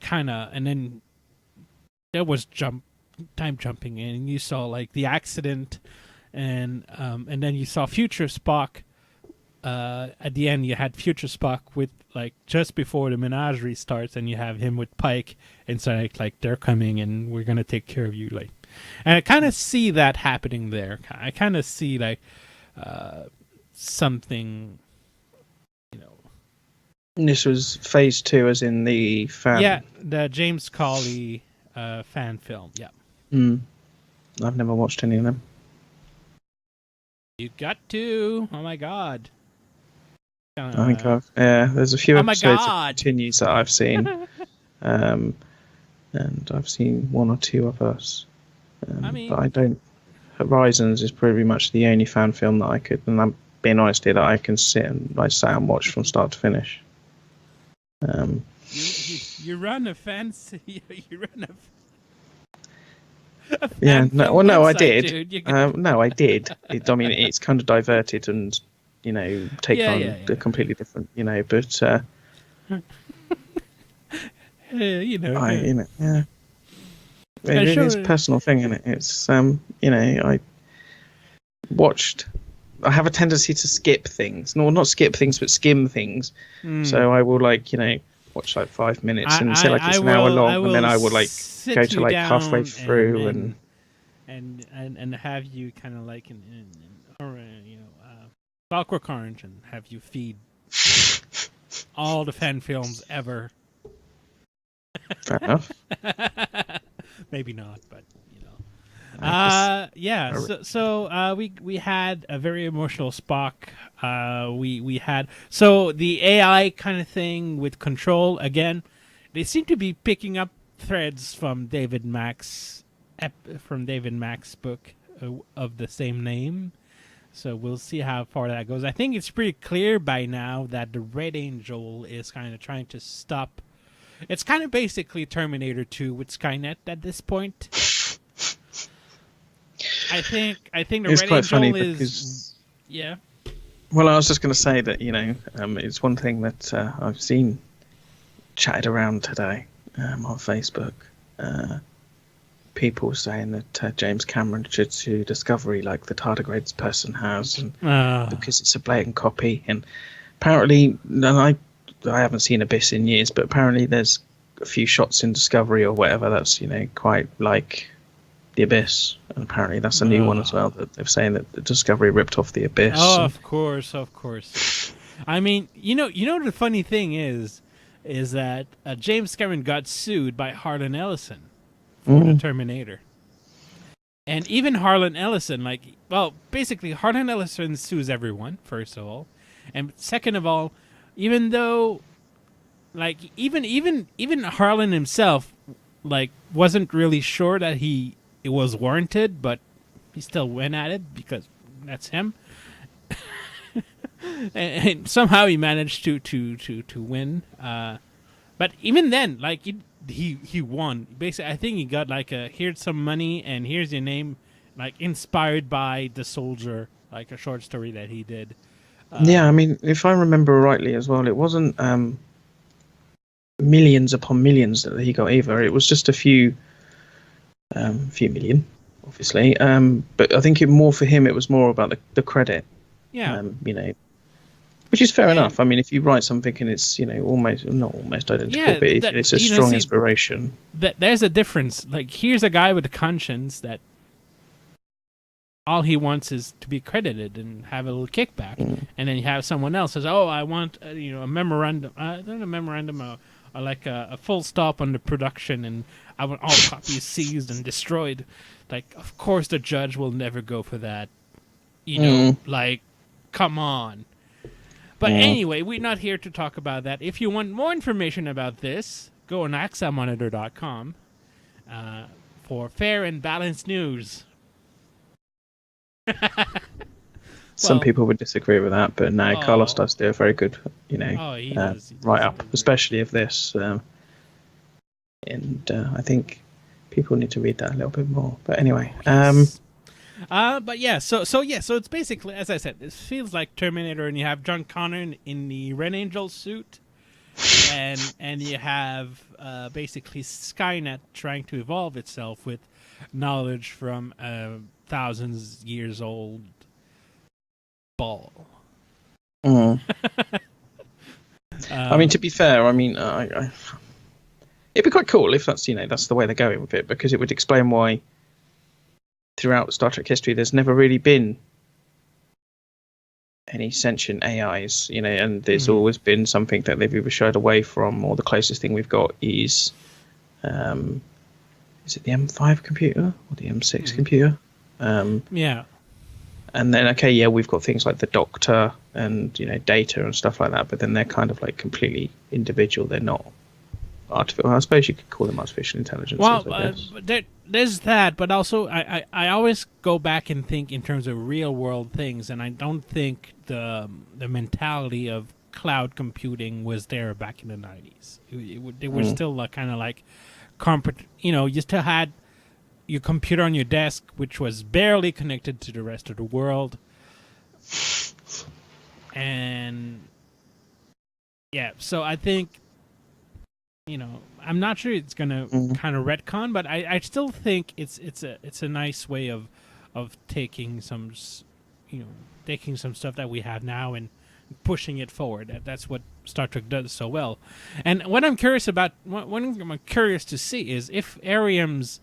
then there was time jumping, and you saw like the accident, and then you saw Future Spock. At the end, you had Future Spock with like just before the Menagerie starts, and you have him with Pike, and so like they're coming, and we're gonna take care of you, like. And I kind of see that happening there. I kind of see like something, And this was Phase 2, as in the fan. Yeah, the James Cawley fan film. Yeah. I've never watched any of them. You got to. Oh my god. I think there's a few episodes of Continues that I've seen. And I've seen one or two of us. But I don't. Horizons is pretty much the only fan film that I could, and I'm being honest here, that I can sit and watch from start to finish. You run a fancy. You run a yeah. No. Well, no, I website, did. No, I did. I mean, it's kind of diverted and take on a completely different. But yeah. It is a Sure. personal thing, isn't it? It's I watched. I have a tendency to skip things. No, not skip things, but skim things. So I will watch like 5 minutes and say like it's an hour I long, and then will I will like go sit to you like halfway down through and and have you kind of like or Clockwork Orange and have you feed all the fan films ever. fair enough. Maybe not, but you know. I- We had a very emotional Spock. We had so the AI kind of thing with Control again. They seem to be picking up threads from David Mack's book of the same name. So we'll see how far that goes. I think it's pretty clear by now that the Red Angel is kind of trying to stop. It's kind of basically Terminator 2 with Skynet at this point. I think the it's Red quite Angel funny is because yeah. well, I was just going to say that it's one thing that I've seen chatted around today on Facebook. People saying that James Cameron should sue Discovery like the tardigrades person has, and because it's a blatant copy. And apparently, and I haven't seen Abyss in years, but apparently there's a few shots in Discovery or whatever that's quite like the Abyss, and apparently that's a new one as well. That they're saying that the Discovery ripped off the Abyss. Oh, of course. I mean, the funny thing is that James Cameron got sued by Harlan Ellison for the Terminator. And even Harlan Ellison, basically Harlan Ellison sues everyone, first of all. And second of all, even though, even Harlan himself, wasn't really sure that it was warranted, but he still went at it because that's him. and somehow he managed to win. But even then, he won. Basically, I think he got here's some money and here's your name, inspired by The Soldier, a short story that he did. Yeah, I mean, if I remember rightly as well, it wasn't millions upon millions that he got either. It was just a few million, obviously. But I think more for him, it was more about the credit. Yeah. Which is fair enough. I mean, if you write something and it's almost not almost identical, but it's a strong inspiration. There's a difference. Here's a guy with a conscience that all he wants is to be credited and have a little kickback, and then you have someone else says, "Oh, I want a memorandum, not a memorandum, a full stop on the production, and I want all copies seized and destroyed." Of course, the judge will never go for that. Come on. But anyway, we're not here to talk about that. If you want more information about this, go on axamonitor.com for fair and balanced news. Some people would disagree with that, but no, Carlos does do a very good, write up, especially of this. And I think people need to read that a little bit more. But anyway, but yeah, so it's basically, as I said, it feels like Terminator, and you have John Connor in the Red Angel suit, and you have basically Skynet trying to evolve itself with knowledge from thousands years old ball. I mean, to be fair, I mean, it'd be quite cool if that's that's the way they're going with it, because it would explain why throughout Star Trek history there's never really been any sentient AIs, and there's always been something that they've either shied away from, or the closest thing we've got is it the M5 computer or the M6 computer? Yeah. And then, we've got things like the Doctor and, Data and stuff like that, but then they're kind of completely individual. They're not artificial. I suppose you could call them artificial intelligence. Well, there's that, but also I always go back and think in terms of real world things, and I don't think the mentality of cloud computing was there back in the 90s. They were still kind of you still had your computer on your desk, which was barely connected to the rest of the world. And yeah, so I think I'm not sure it's gonna Mm. kind of retcon, but I still think it's a nice way of taking you know, taking some stuff that we have now and pushing it forward. That's what Star Trek does so well. And what I'm curious about, what I'm curious to see is if Airiam's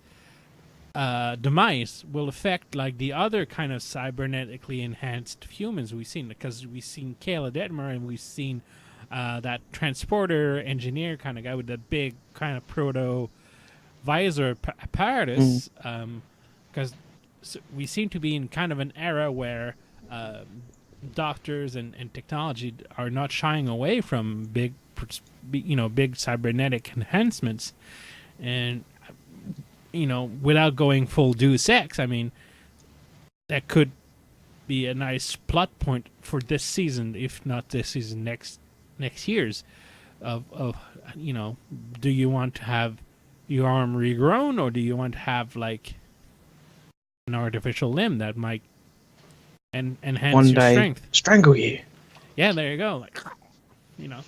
demise will affect like the other kind of cybernetically enhanced humans we've seen, because we've seen Kayla Detmer and we've seen that transporter engineer kind of guy with that big kind of proto visor apparatus, because we seem to be in kind of an era where doctors and technology are not shying away from big cybernetic enhancements, and without going full Deus Ex, I mean, that could be a nice plot point for this season, if not this season, next year's. Of do you want to have your arm regrown, or do you want to have like an artificial limb that might enhance One your day, strength? strangle you. Yeah, there you go. Like, you know.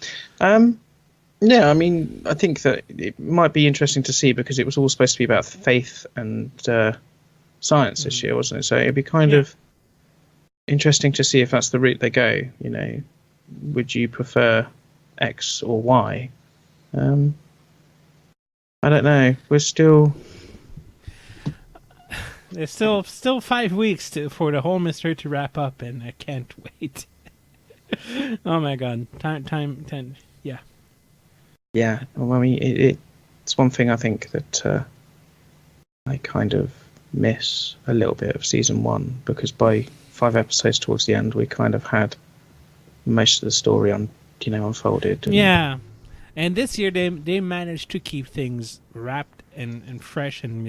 Yeah, I mean, I think that it might be interesting to see, because it was all supposed to be about faith and science this year, wasn't it? So it'd be kind of interesting to see if that's the route they go. Would you prefer X or Y? I don't know. We're still. There's still 5 weeks for the whole mystery to wrap up, and I can't wait. Oh my god, time, yeah. Yeah, well, I mean, it's one thing I think that I kind of miss a little bit of season 1, because by 5 episodes towards the end, we kind of had most of the story unfolded. Yeah, and this year they managed to keep things wrapped and fresh, and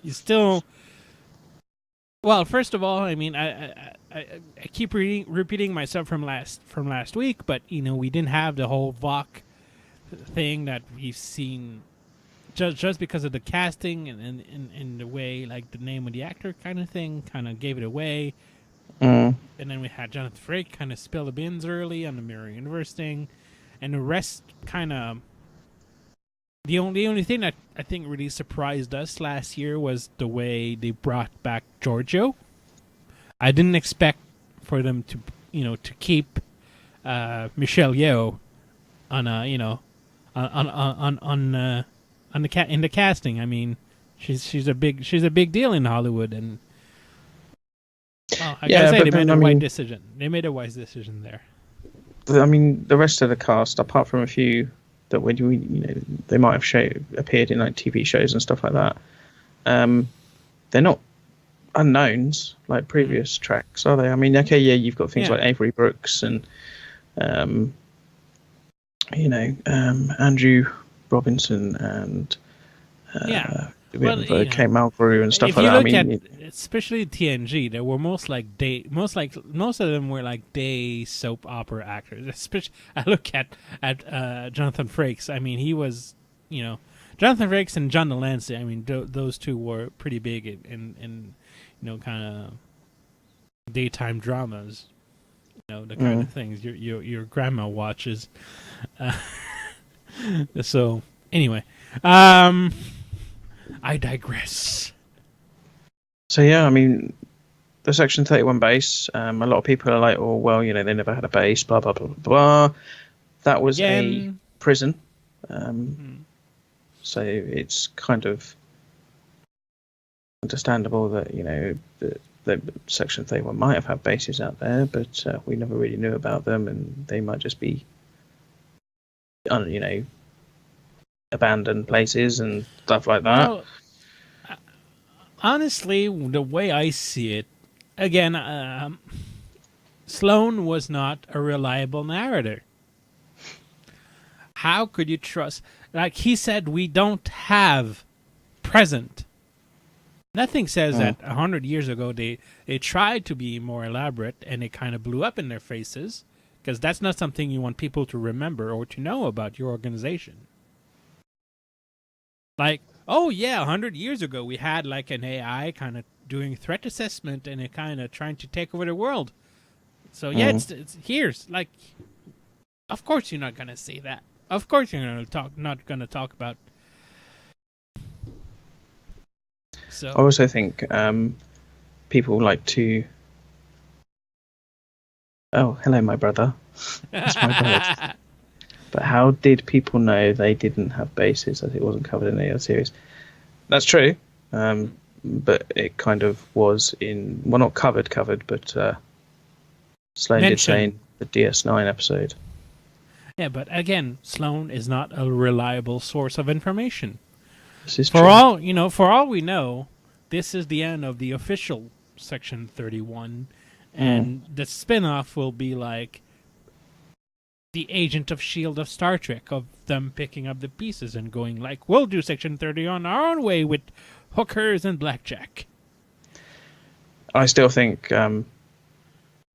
you still. Well, first of all, I mean, I keep repeating myself from last week, but we didn't have the whole Vok thing that we've seen just because of the casting and the way, like, the name of the actor kind of thing kind of gave it away. And then we had Jonathan Frakes kind of spill the beans early on the Mirror Universe thing, and the rest kind of. The only thing that I think really surprised us last year was the way they brought back Giorgio. I didn't expect for them to to keep Michelle Yeoh on in the casting. I mean, she's a big deal in Hollywood, and I gotta say they made a wise decision. They made a wise decision there. I mean, the rest of the cast, apart from a few that they might have appeared in like TV shows and stuff like that, they're not unknowns like previous tracks, are they? I mean, okay, yeah, you've got things like Avery Brooks and Andrew Robinson and Kate Mulgrew and stuff like that. I mean, especially TNG, they were most of them were like day soap opera actors. Especially, I look at Jonathan Frakes. I mean, he was Jonathan Frakes and John Delancey. I mean, those two were pretty big in kind of daytime dramas. The kind of things your grandma watches. So anyway, I digress. So yeah, I mean, the Section 31 base. A lot of people are like, "Oh, well, they never had a base." Blah blah blah blah. That was a prison. So it's kind of understandable that the Section 31 might have had bases out there, but we never really knew about them, and they might just be, abandoned places and stuff like that. Well, honestly, the way I see it, again, Sloan was not a reliable narrator. How could you trust? Like he said, we don't have present. Nothing says that 100 years ago they tried to be more elaborate and it kind of blew up in their faces, because that's not something you want people to remember or to know about your organization. Like, oh yeah, 100 years ago we had like an AI kind of doing threat assessment and it kind of trying to take over the world. So yeah, it's here's like, of course you're not gonna say that. Of course, you're not going to talk about. I So also think people like to. Oh, hello, my brother. That's my bird. But how did people know they didn't have bases as it wasn't covered in the other series? That's true, but it kind of was in, well, not covered, but Sloan did say in the DS9 episode. Yeah, but again, Sloan is not a reliable source of information. This is For true. for all we know, this is the end of the official Section 31, and the spin-off will be like the Agent of S.H.I.E.L.D. of Star Trek, of them picking up the pieces and going like, we'll do Section 30 on our own way with hookers and blackjack. I still think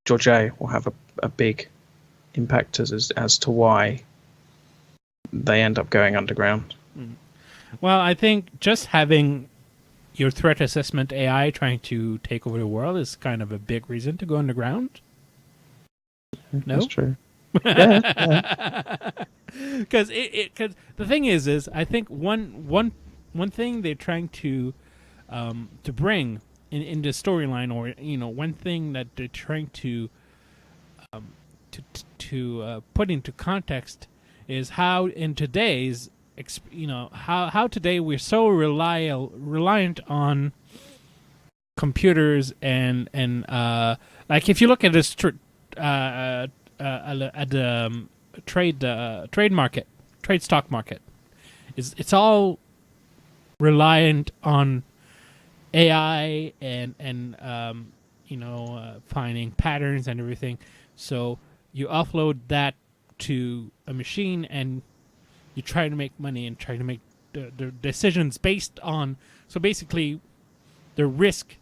George A will have a big impact as to why they end up going underground. Well, I think just having your threat assessment AI trying to take over the world is kind of a big reason to go underground. No, That's true. Yeah. Because the thing is I think one thing they're trying to bring in the storyline, or one thing that they're trying to put into context is how in today's how today we're so reliant on computers and like if you look at this at the trade stock market, it's all reliant on AI and finding patterns and everything. So you upload that to a machine and you try to make money and try to make the decisions based on, so basically the risk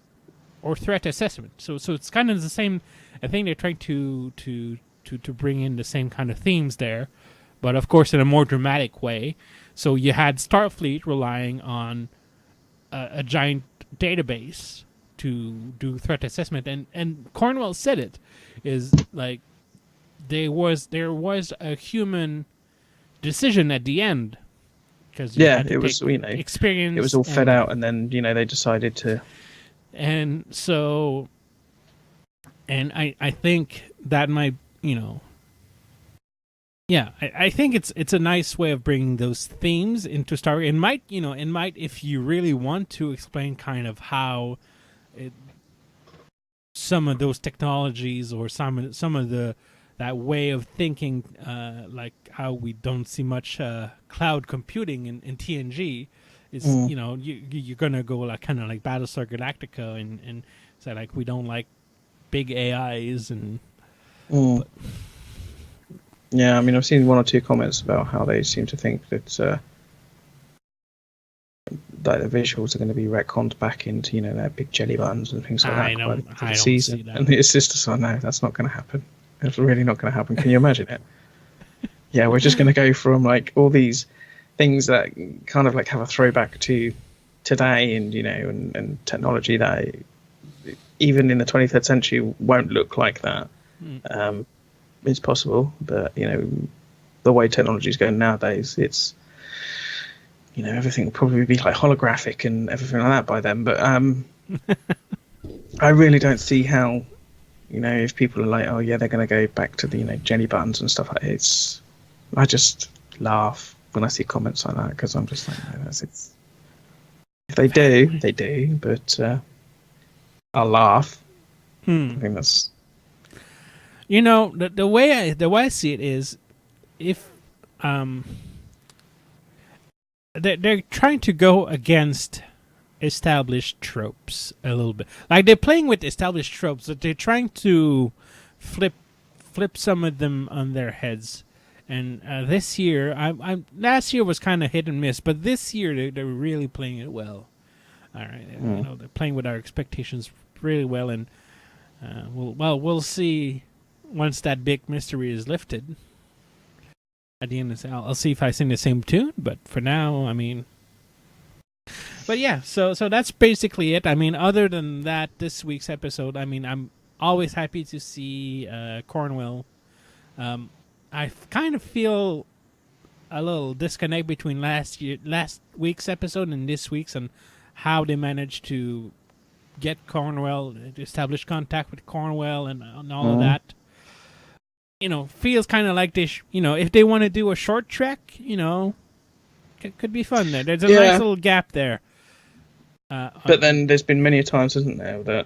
or threat assessment. So it's kind of the same. I think they're trying to bring in the same kind of themes there, but of course in a more dramatic way. So you had Starfleet relying on a giant database to do threat assessment, and Cornwell said it is like there was a human decision at the end, because It was experience. It was all fed out, and then they decided to. And so, and I think that might I think it's a nice way of bringing those themes into Star Wars. It might if you really want to explain kind of how some of those technologies or some of the that way of thinking, like how we don't see much cloud computing in TNG, is you're gonna go like kind of like Battlestar Galactica and say like we don't like big AIs and. But, yeah, I mean, I've seen one or two comments about how they seem to think that the visuals are going to be retconned back into their big jelly buttons and things like that by the I season. See that. And the assistants are, no, that's not going to happen. It's really not going to happen. Can you imagine it? Yeah, we're just going to go from like all these things that kind of like have a throwback to today and and technology that even in the 23rd century won't look like that. It's possible, but the way technology is going nowadays, it's everything will probably be like holographic and everything like that by then. But I really don't see how if people are like, oh yeah, they're going to go back to the jelly buttons and stuff like that. I just laugh when I see comments like that, because I'm just like, no, that's it. If they do, they do, but I'll laugh. I think that's. The way I see it is, if they're trying to go against established tropes a little bit. Like they're playing with established tropes, but they're trying to flip some of them on their heads. And this year, last year was kind of hit and miss, but this year they're really playing it well. All right, they're playing with our expectations really well, and we'll see once that big mystery is lifted. At the end of I'll see if I sing the same tune, but for now, I mean. But yeah, so that's basically it. I mean, other than that, this week's episode, I mean, I'm always happy to see Cornwell. I kind of feel a little disconnect between last week's episode and this week's, and how they managed to get Cornwell, establish contact with Cornwell, and all of that. Feels kind of like they, if they want to do a short trek, could be fun there. There's a nice little gap there. But then there's been many times, isn't there, that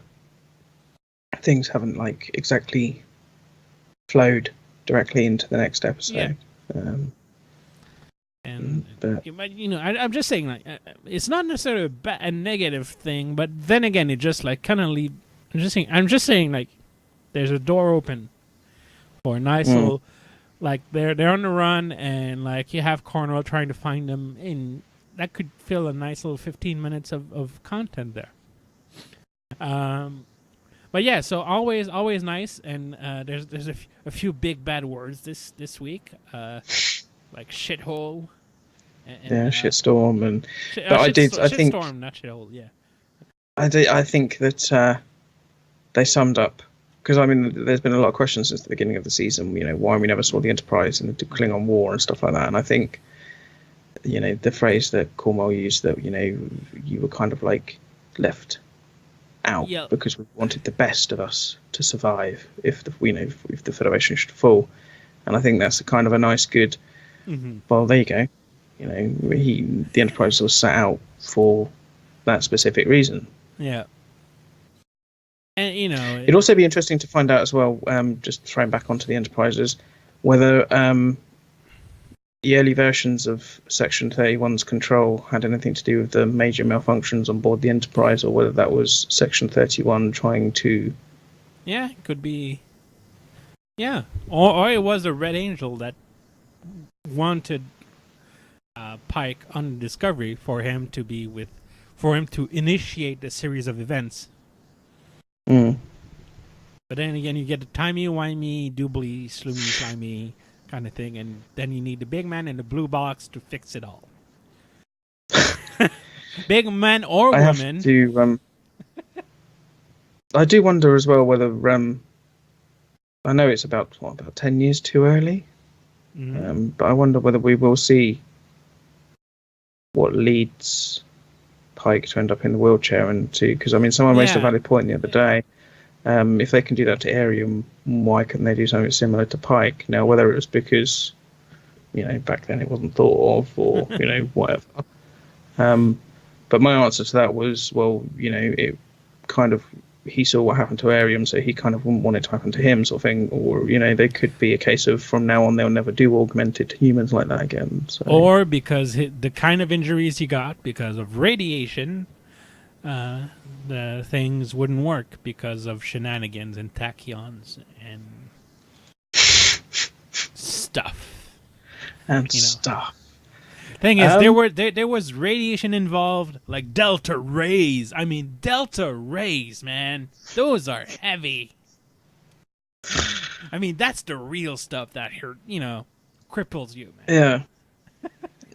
things haven't exactly flowed directly into the next episode. Yeah. I'm just saying, it's not necessarily a negative thing, but then again, it just kind of leave. I'm just saying, there's a door open for a nice little, they're on the run, and you have Cornwell trying to find them in. That could fill a nice little 15 minutes of content there. But yeah, so always nice, and there's a few big bad words this week, like shithole. Shitstorm, and I think shitstorm, not shithole. Yeah, I think that they summed up, because there's been a lot of questions since the beginning of the season. Why we never saw the Enterprise in the Klingon War and stuff like that, and I think the phrase that Cornwell used, that you were kind of left out because we wanted the best of us to survive if the Federation should fall, and I think that's kind of a nice good. Well, there you go. The Enterprise was set out for that specific reason. Yeah. And it'd also be interesting to find out as well, just throwing back onto the Enterprises, whether the early versions of Section 31's control had anything to do with the major malfunctions on board the Enterprise, or whether that was Section 31 trying to... Yeah, it could be... Yeah. Or it was a Red Angel that wanted Pike on Discovery for him to initiate a series of events. But then again, you get the timey-wimey, doobly, sloomy, slimy kind of thing, and then you need the big man in the blue box to fix it all. Big man or woman. I do wonder as well whether I know it's about 10 years too early, but I wonder whether we will see what leads Pike to end up in the wheelchair, and because someone raised a valid point the other day. If they can do that to Airiam, why couldn't they do something similar to Pike? Now, whether it was because, back then it wasn't thought of, or, whatever. But my answer to that was, well, it kind of, he saw what happened to Airiam, so he kind of wouldn't want it to happen to him, sort of thing. Or, they could be a case of, from now on, they'll never do augmented humans like that again. So. Or because the kind of injuries he got because of radiation, the things wouldn't work because of shenanigans and tachyons and stuff. Thing is, there was radiation involved, like delta rays. Delta rays, man, those are heavy. That's the real stuff that hurt, cripples you, man.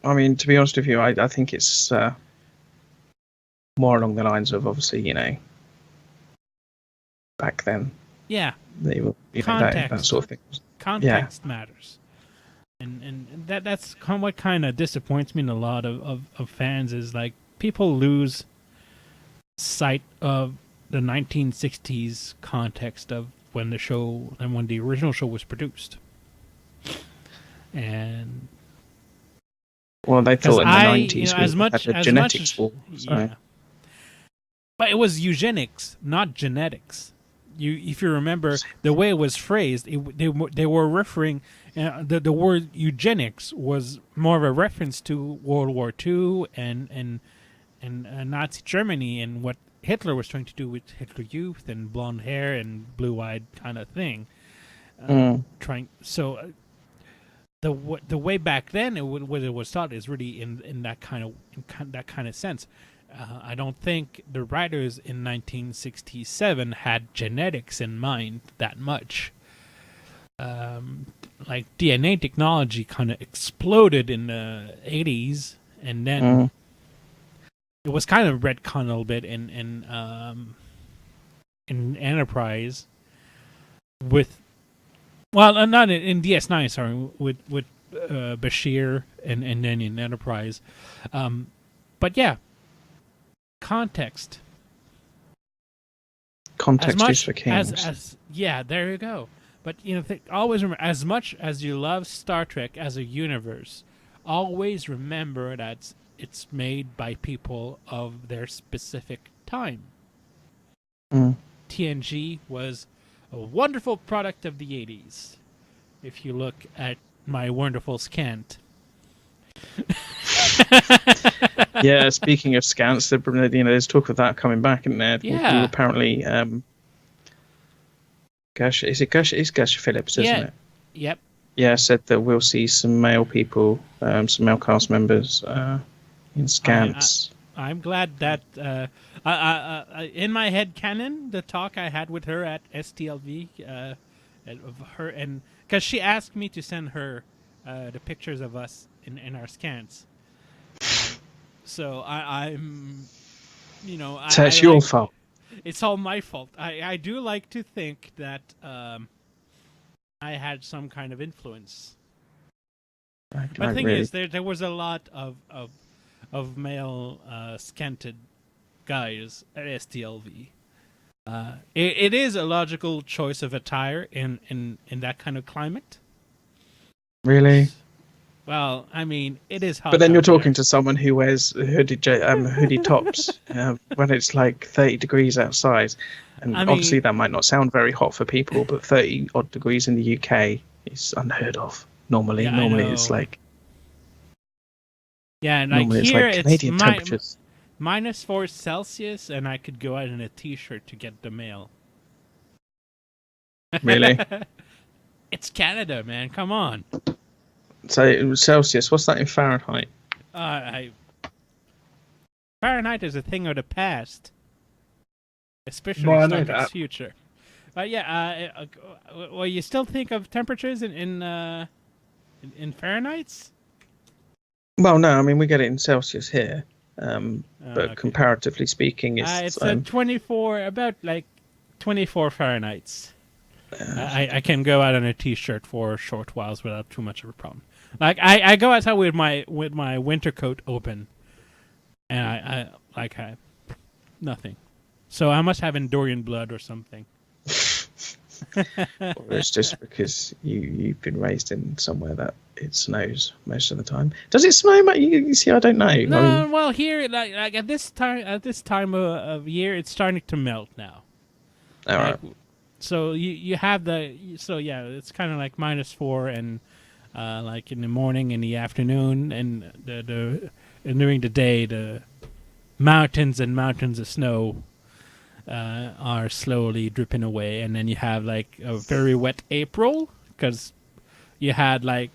Yeah. To be honest with you, I think it's more along the lines of, obviously, back then. Yeah. They were, that sort of thing. Context matters. And that's what kind of disappoints me in a lot of fans, is people lose sight of the 1960s context of when the show and when the original show was produced. And well, they thought in the 90s had a genetics war. Yeah. But it was eugenics, not genetics. If you remember the way it was phrased, they were referring. The word eugenics was more of a reference to World War II and Nazi Germany and what Hitler was trying to do with Hitler Youth and blonde hair and blue-eyed kind of thing. The way back then what it was taught is really in that kind of sense. I don't think the writers in 1967 had genetics in mind that much. DNA technology kind of exploded in the 80s, and then it was kind of retconned a little bit in Enterprise with, well, not in DS9, sorry, with Bashir and then in Enterprise. But yeah, context. Context is for kings. Yeah, there you go. But always remember, as much as you love Star Trek as a universe, always remember that it's made by people of their specific time. TNG was a wonderful product of the 80s. If you look at my wonderful scant. Yeah, speaking of scants, there's talk of that coming back, isn't there? Yeah. Apparently, it's Gush Phillips, isn't it? Yep. Yeah, said that we'll see some male people, some male cast members in scants. I'm glad that in my head canon, the talk I had with her at STLV, of her, and because she asked me to send her the pictures of us in our scans. So I'm, So it's your fault. It's all my fault. I do like to think that I had some kind of influence. But the thing is, there was a lot of male scanted guys at STLV. It is a logical choice of attire in that kind of climate. Really? Well, I mean, it is hot. But then you're talking there. to someone who wears hoodie tops when it's like 30 degrees outside. And obviously that might not sound very hot for people, but 30 odd degrees in the UK is unheard of. Normally it's like... Yeah, and like here it's like Canadian temperatures. -4 Celsius, and I could go out in a t-shirt to get the mail. Really? It's Canada, man. Come on. So Celsius, what's that in Fahrenheit? Fahrenheit is a thing of the past, especially Star Trek's future. But yeah, well, you still think of temperatures in Fahrenheits? Well, no, I mean we get it in Celsius here, but comparatively speaking, it's 24, about like 24 Fahrenheits. I can go out in a t-shirt for short whiles without too much of a problem. Like I go outside with my winter coat open, and I have nothing. So I must have Endorian blood or something. Or it's just because you've been raised in somewhere that it snows most of the time. Does it snow? You see, I don't know. No, I mean, well here like at this time of year, it's starting to melt now. All right. So you have it's kind of like -4 and like in the morning, in the afternoon, and and during the day, the mountains and mountains of snow are slowly dripping away, and then you have like a very wet April because you had like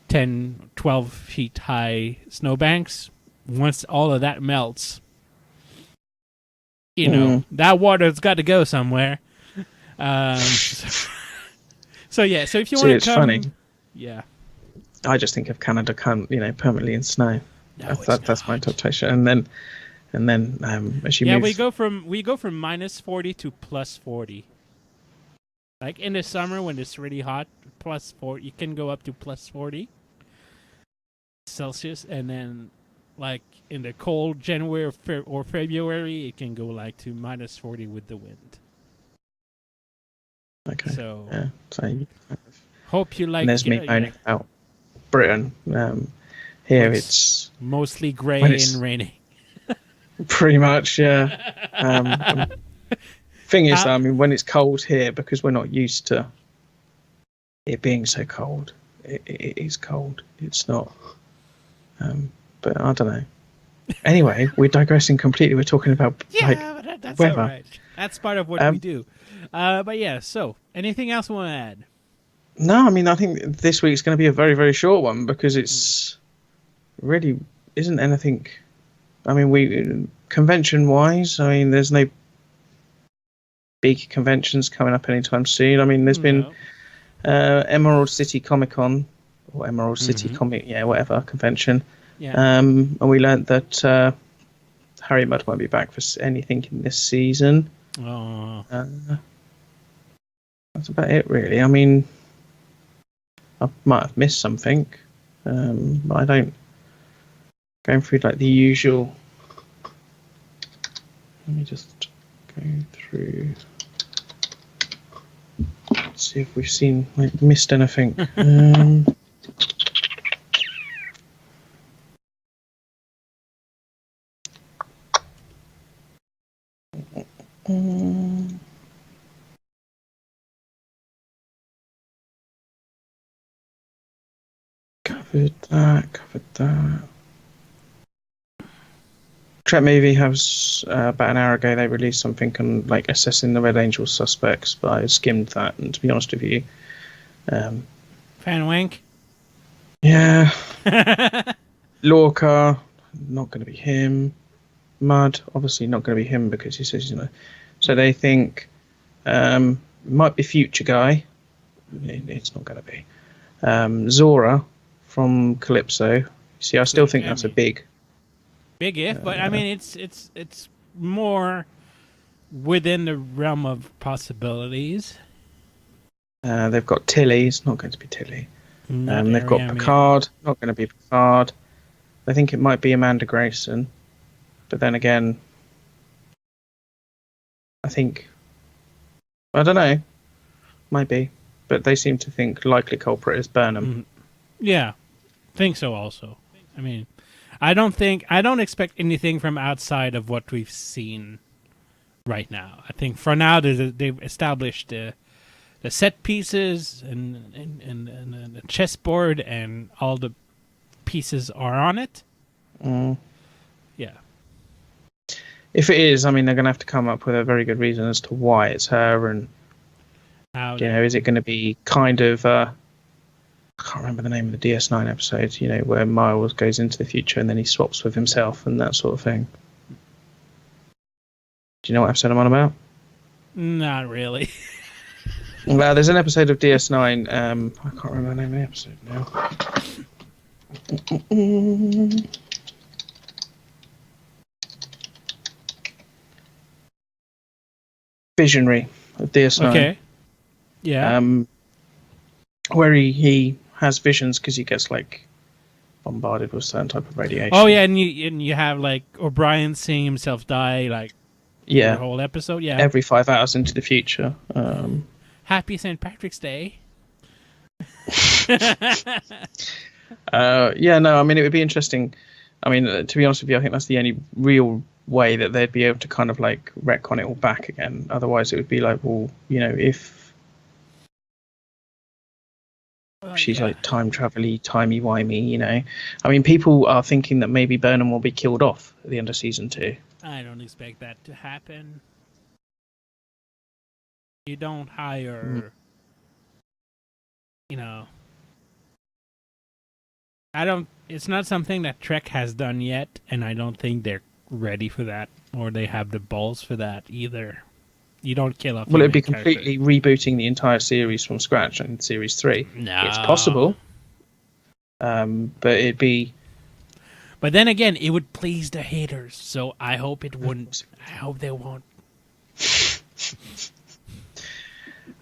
10, 12 feet high snowbanks. Once all of that melts, that water's got to go somewhere. So if you want to come, it's funny. Yeah, I just think of Canada, permanently in snow. No, that's my interpretation. And then as you move, we go from -40 to +40. Like in the summer when it's really hot, +4, you can go up to +40 Celsius, and then like in the cold January or February, it can go like to -40 with the wind. Okay. So hope you like. And there's me moaning about Britain. Here it's mostly grey and rainy. Pretty much, yeah. Thing is, I mean, when it's cold here, because we're not used to it being so cold, it is cold. It's not. But I don't know. Anyway, we're digressing completely. We're talking about that's weather. All right. That's part of what we do. But yeah, so anything else you want to add? No, I mean, I think this week's going to be a very, very short one because it's really isn't anything. I mean, convention-wise, I mean, there's no big conventions coming up anytime soon. I mean, there's been Emerald City Comic Con or Emerald City Comic, whatever convention. Yeah. And we learnt that Harry Mudd won't be back for anything in this season. Oh. That's about it, really. I mean, I might have missed something, but I don't. Going through like the usual. Let me just go through. See if we've seen missed anything. Covered that. Trek movie has about an hour ago they released something on like assessing the Red Angel suspects, but I skimmed that, and to be honest with you, Fan wank. yeah, Lorca, not going to be him. Mudd, obviously not going to be him because he says So they think might be Future Guy. It's not going to be Zora from Calypso. See, I still think that's a big if, but I mean it's more within the realm of possibilities. They've got Tilly. It's not going to be Tilly. They've got Airiam, Picard. Not going to be Picard. I think it might be Amanda Grayson, but then again, I don't know. Might be, but they seem to think likely culprit is Burnham. Yeah, think so. Also, I mean, I don't expect anything from outside of what we've seen right now. I think for now they've established the set pieces and the chessboard and all the pieces are on it. Yeah. If it is, I mean, they're going to have to come up with a very good reason as to why it's her, and is it going to be kind of I can't remember the name of the DS9 episode, where Miles goes into the future and then he swaps with himself and that sort of thing. Do you know what episode I'm on about? Not really. Well, there's an episode of DS9. I can't remember the name of the episode now. Visionary of DS9. Okay. Yeah. Where he has visions because he gets bombarded with certain type of radiation. Oh yeah, and you have O'Brien seeing himself die the whole episode. Yeah. Every 5 hours into the future. Happy St. Patrick's Day. I mean, it would be interesting. I mean, to be honest with you, I think that's the only real way that they'd be able to kind of retcon it all back again. Otherwise, it would be if she's time travel-y, timey-wimey, I mean, people are thinking that maybe Burnham will be killed off at the end of season 2. I don't expect that to happen. You don't hire, it's not something that Trek has done yet, and I don't think they're ready for that, or they have the balls for that either. You don't kill off. Well, it'd be completely rebooting the entire series from scratch in series 3. No. It's possible. But it'd be... But then again, it would please the haters, so I hope it wouldn't. I hope they won't.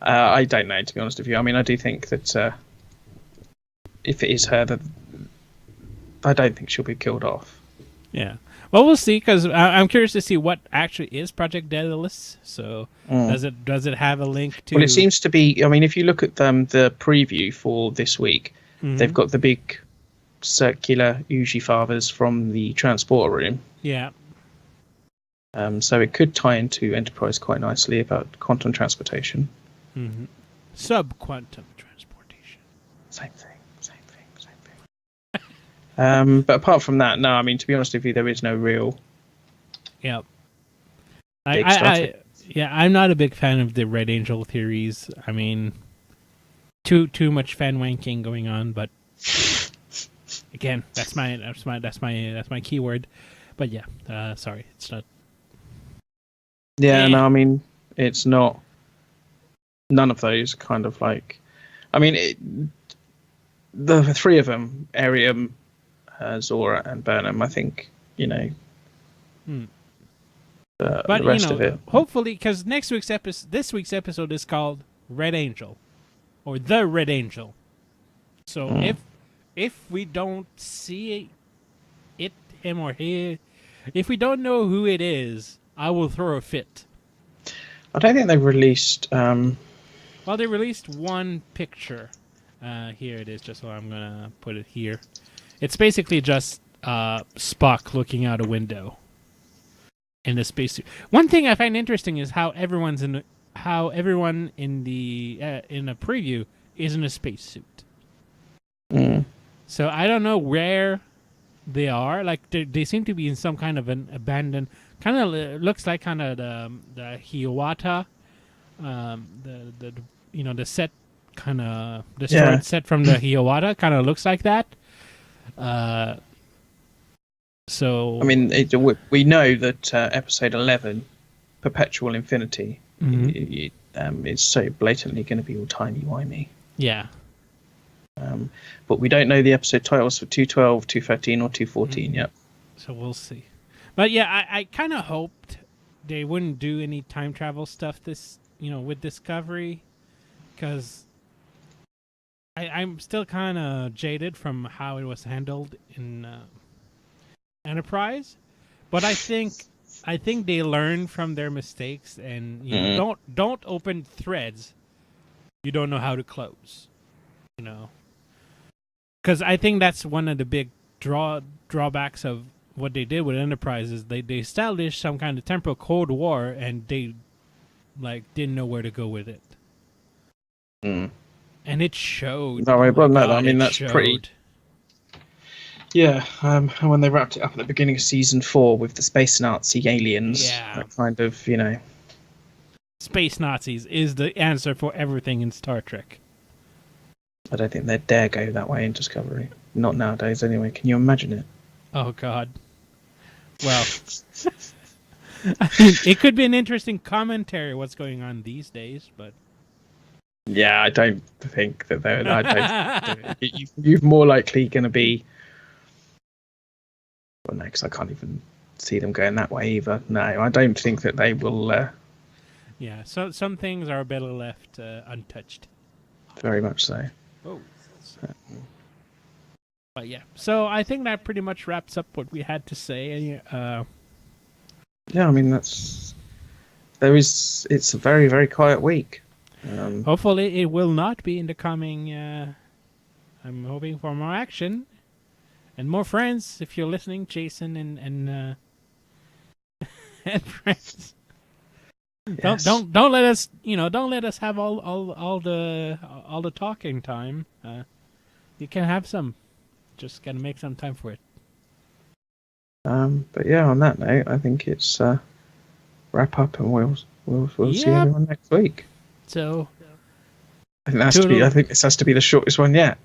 I don't know, to be honest with you. I mean, I do think that if it is her, that I don't think she'll be killed off. Yeah. Well, we'll see, because I'm curious to see what actually is Project Daedalus. So does it have a link to... Well, it seems to be... I mean, if you look at the preview for this week, they've got the big circular Uji fathers from the transporter room. Yeah. So it could tie into Enterprise quite nicely about quantum transportation. Mm-hmm. Sub-quantum transportation. Same thing. But apart from that, no, I mean, to be honest with you, there is no real... Yeah. I'm not a big fan of the Red Angel theories. I mean, too much fan wanking going on, but again, that's my keyword. But yeah, sorry, it's not. Yeah, no, I mean, it's not. None of those kind of I mean, the three of them, Airiam, Zora, and Burnham, I think, the rest of it. Hopefully, because this week's episode is called Red Angel, or The Red Angel. So if we don't see it, him or he, if we don't know who it is, I will throw a fit. I don't think they've released. Well, they released one picture. Here it is. Just so I'm gonna put it here. It's basically just Spock looking out a window in a spacesuit. One thing I find interesting is how everyone in the in a preview is in a spacesuit. So I don't know where they are. Like they seem to be in some kind of an abandoned. Kind of looks like kind of the Hiawatha, the set kind of destroyed set from the Hiawatha. Kind of looks like that. So I mean, we know that episode 11, Perpetual Infinity, is so blatantly going to be all timey-wimey. Yeah. But we don't know the episode titles for 212, 213, or 214 yet. So we'll see. But yeah, I kind of hoped they wouldn't do any time travel stuff with Discovery, because I'm still kind of jaded from how it was handled in Enterprise. But I think they learn from their mistakes, and don't open threads you don't know how to close. Because I think that's one of the big drawbacks of what they did with Enterprise is they established some kind of temporal Cold War, and they didn't know where to go with it. And it showed. No, I mean that's showed. pretty. Yeah, when they wrapped it up at the beginning of season 4 with the space Nazi aliens, that kind of Space Nazis is the answer for everything in Star Trek. I don't think they'd dare go that way in Discovery. Not nowadays, anyway. Can you imagine it? Oh, God. Well, I mean, it could be an interesting commentary what's going on these days, but... Yeah, I don't think that they're... You're more likely going to be... Well, no, because I can't even see them going that way either. No, I don't think that they will... Yeah, so some things are better left untouched. Very much so. Oh. But yeah, so I think that pretty much wraps up what we had to say. Yeah, I mean it's a very, very quiet week. Hopefully, it will not be in the coming. I'm hoping for more action and more friends. If you're listening, Jason and and friends. Yes. Don't let us don't let us have all the talking time. You can have some. Just gotta make some time for it. But yeah, on that note, I think it's wrap up, and we'll see everyone next week. So I think this has to be the shortest one yet.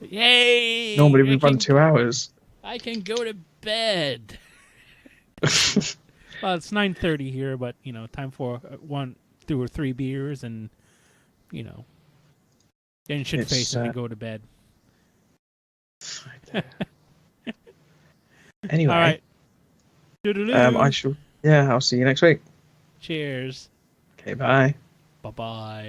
Yay! Normally we run 2 hours. I can go to bed. Well, it's 9:30 here, but time for 1, 2, or 3 beers, and then shit face and go to bed. Anyway, all right. I'll see you next week. Cheers. Okay, bye. Bye-bye.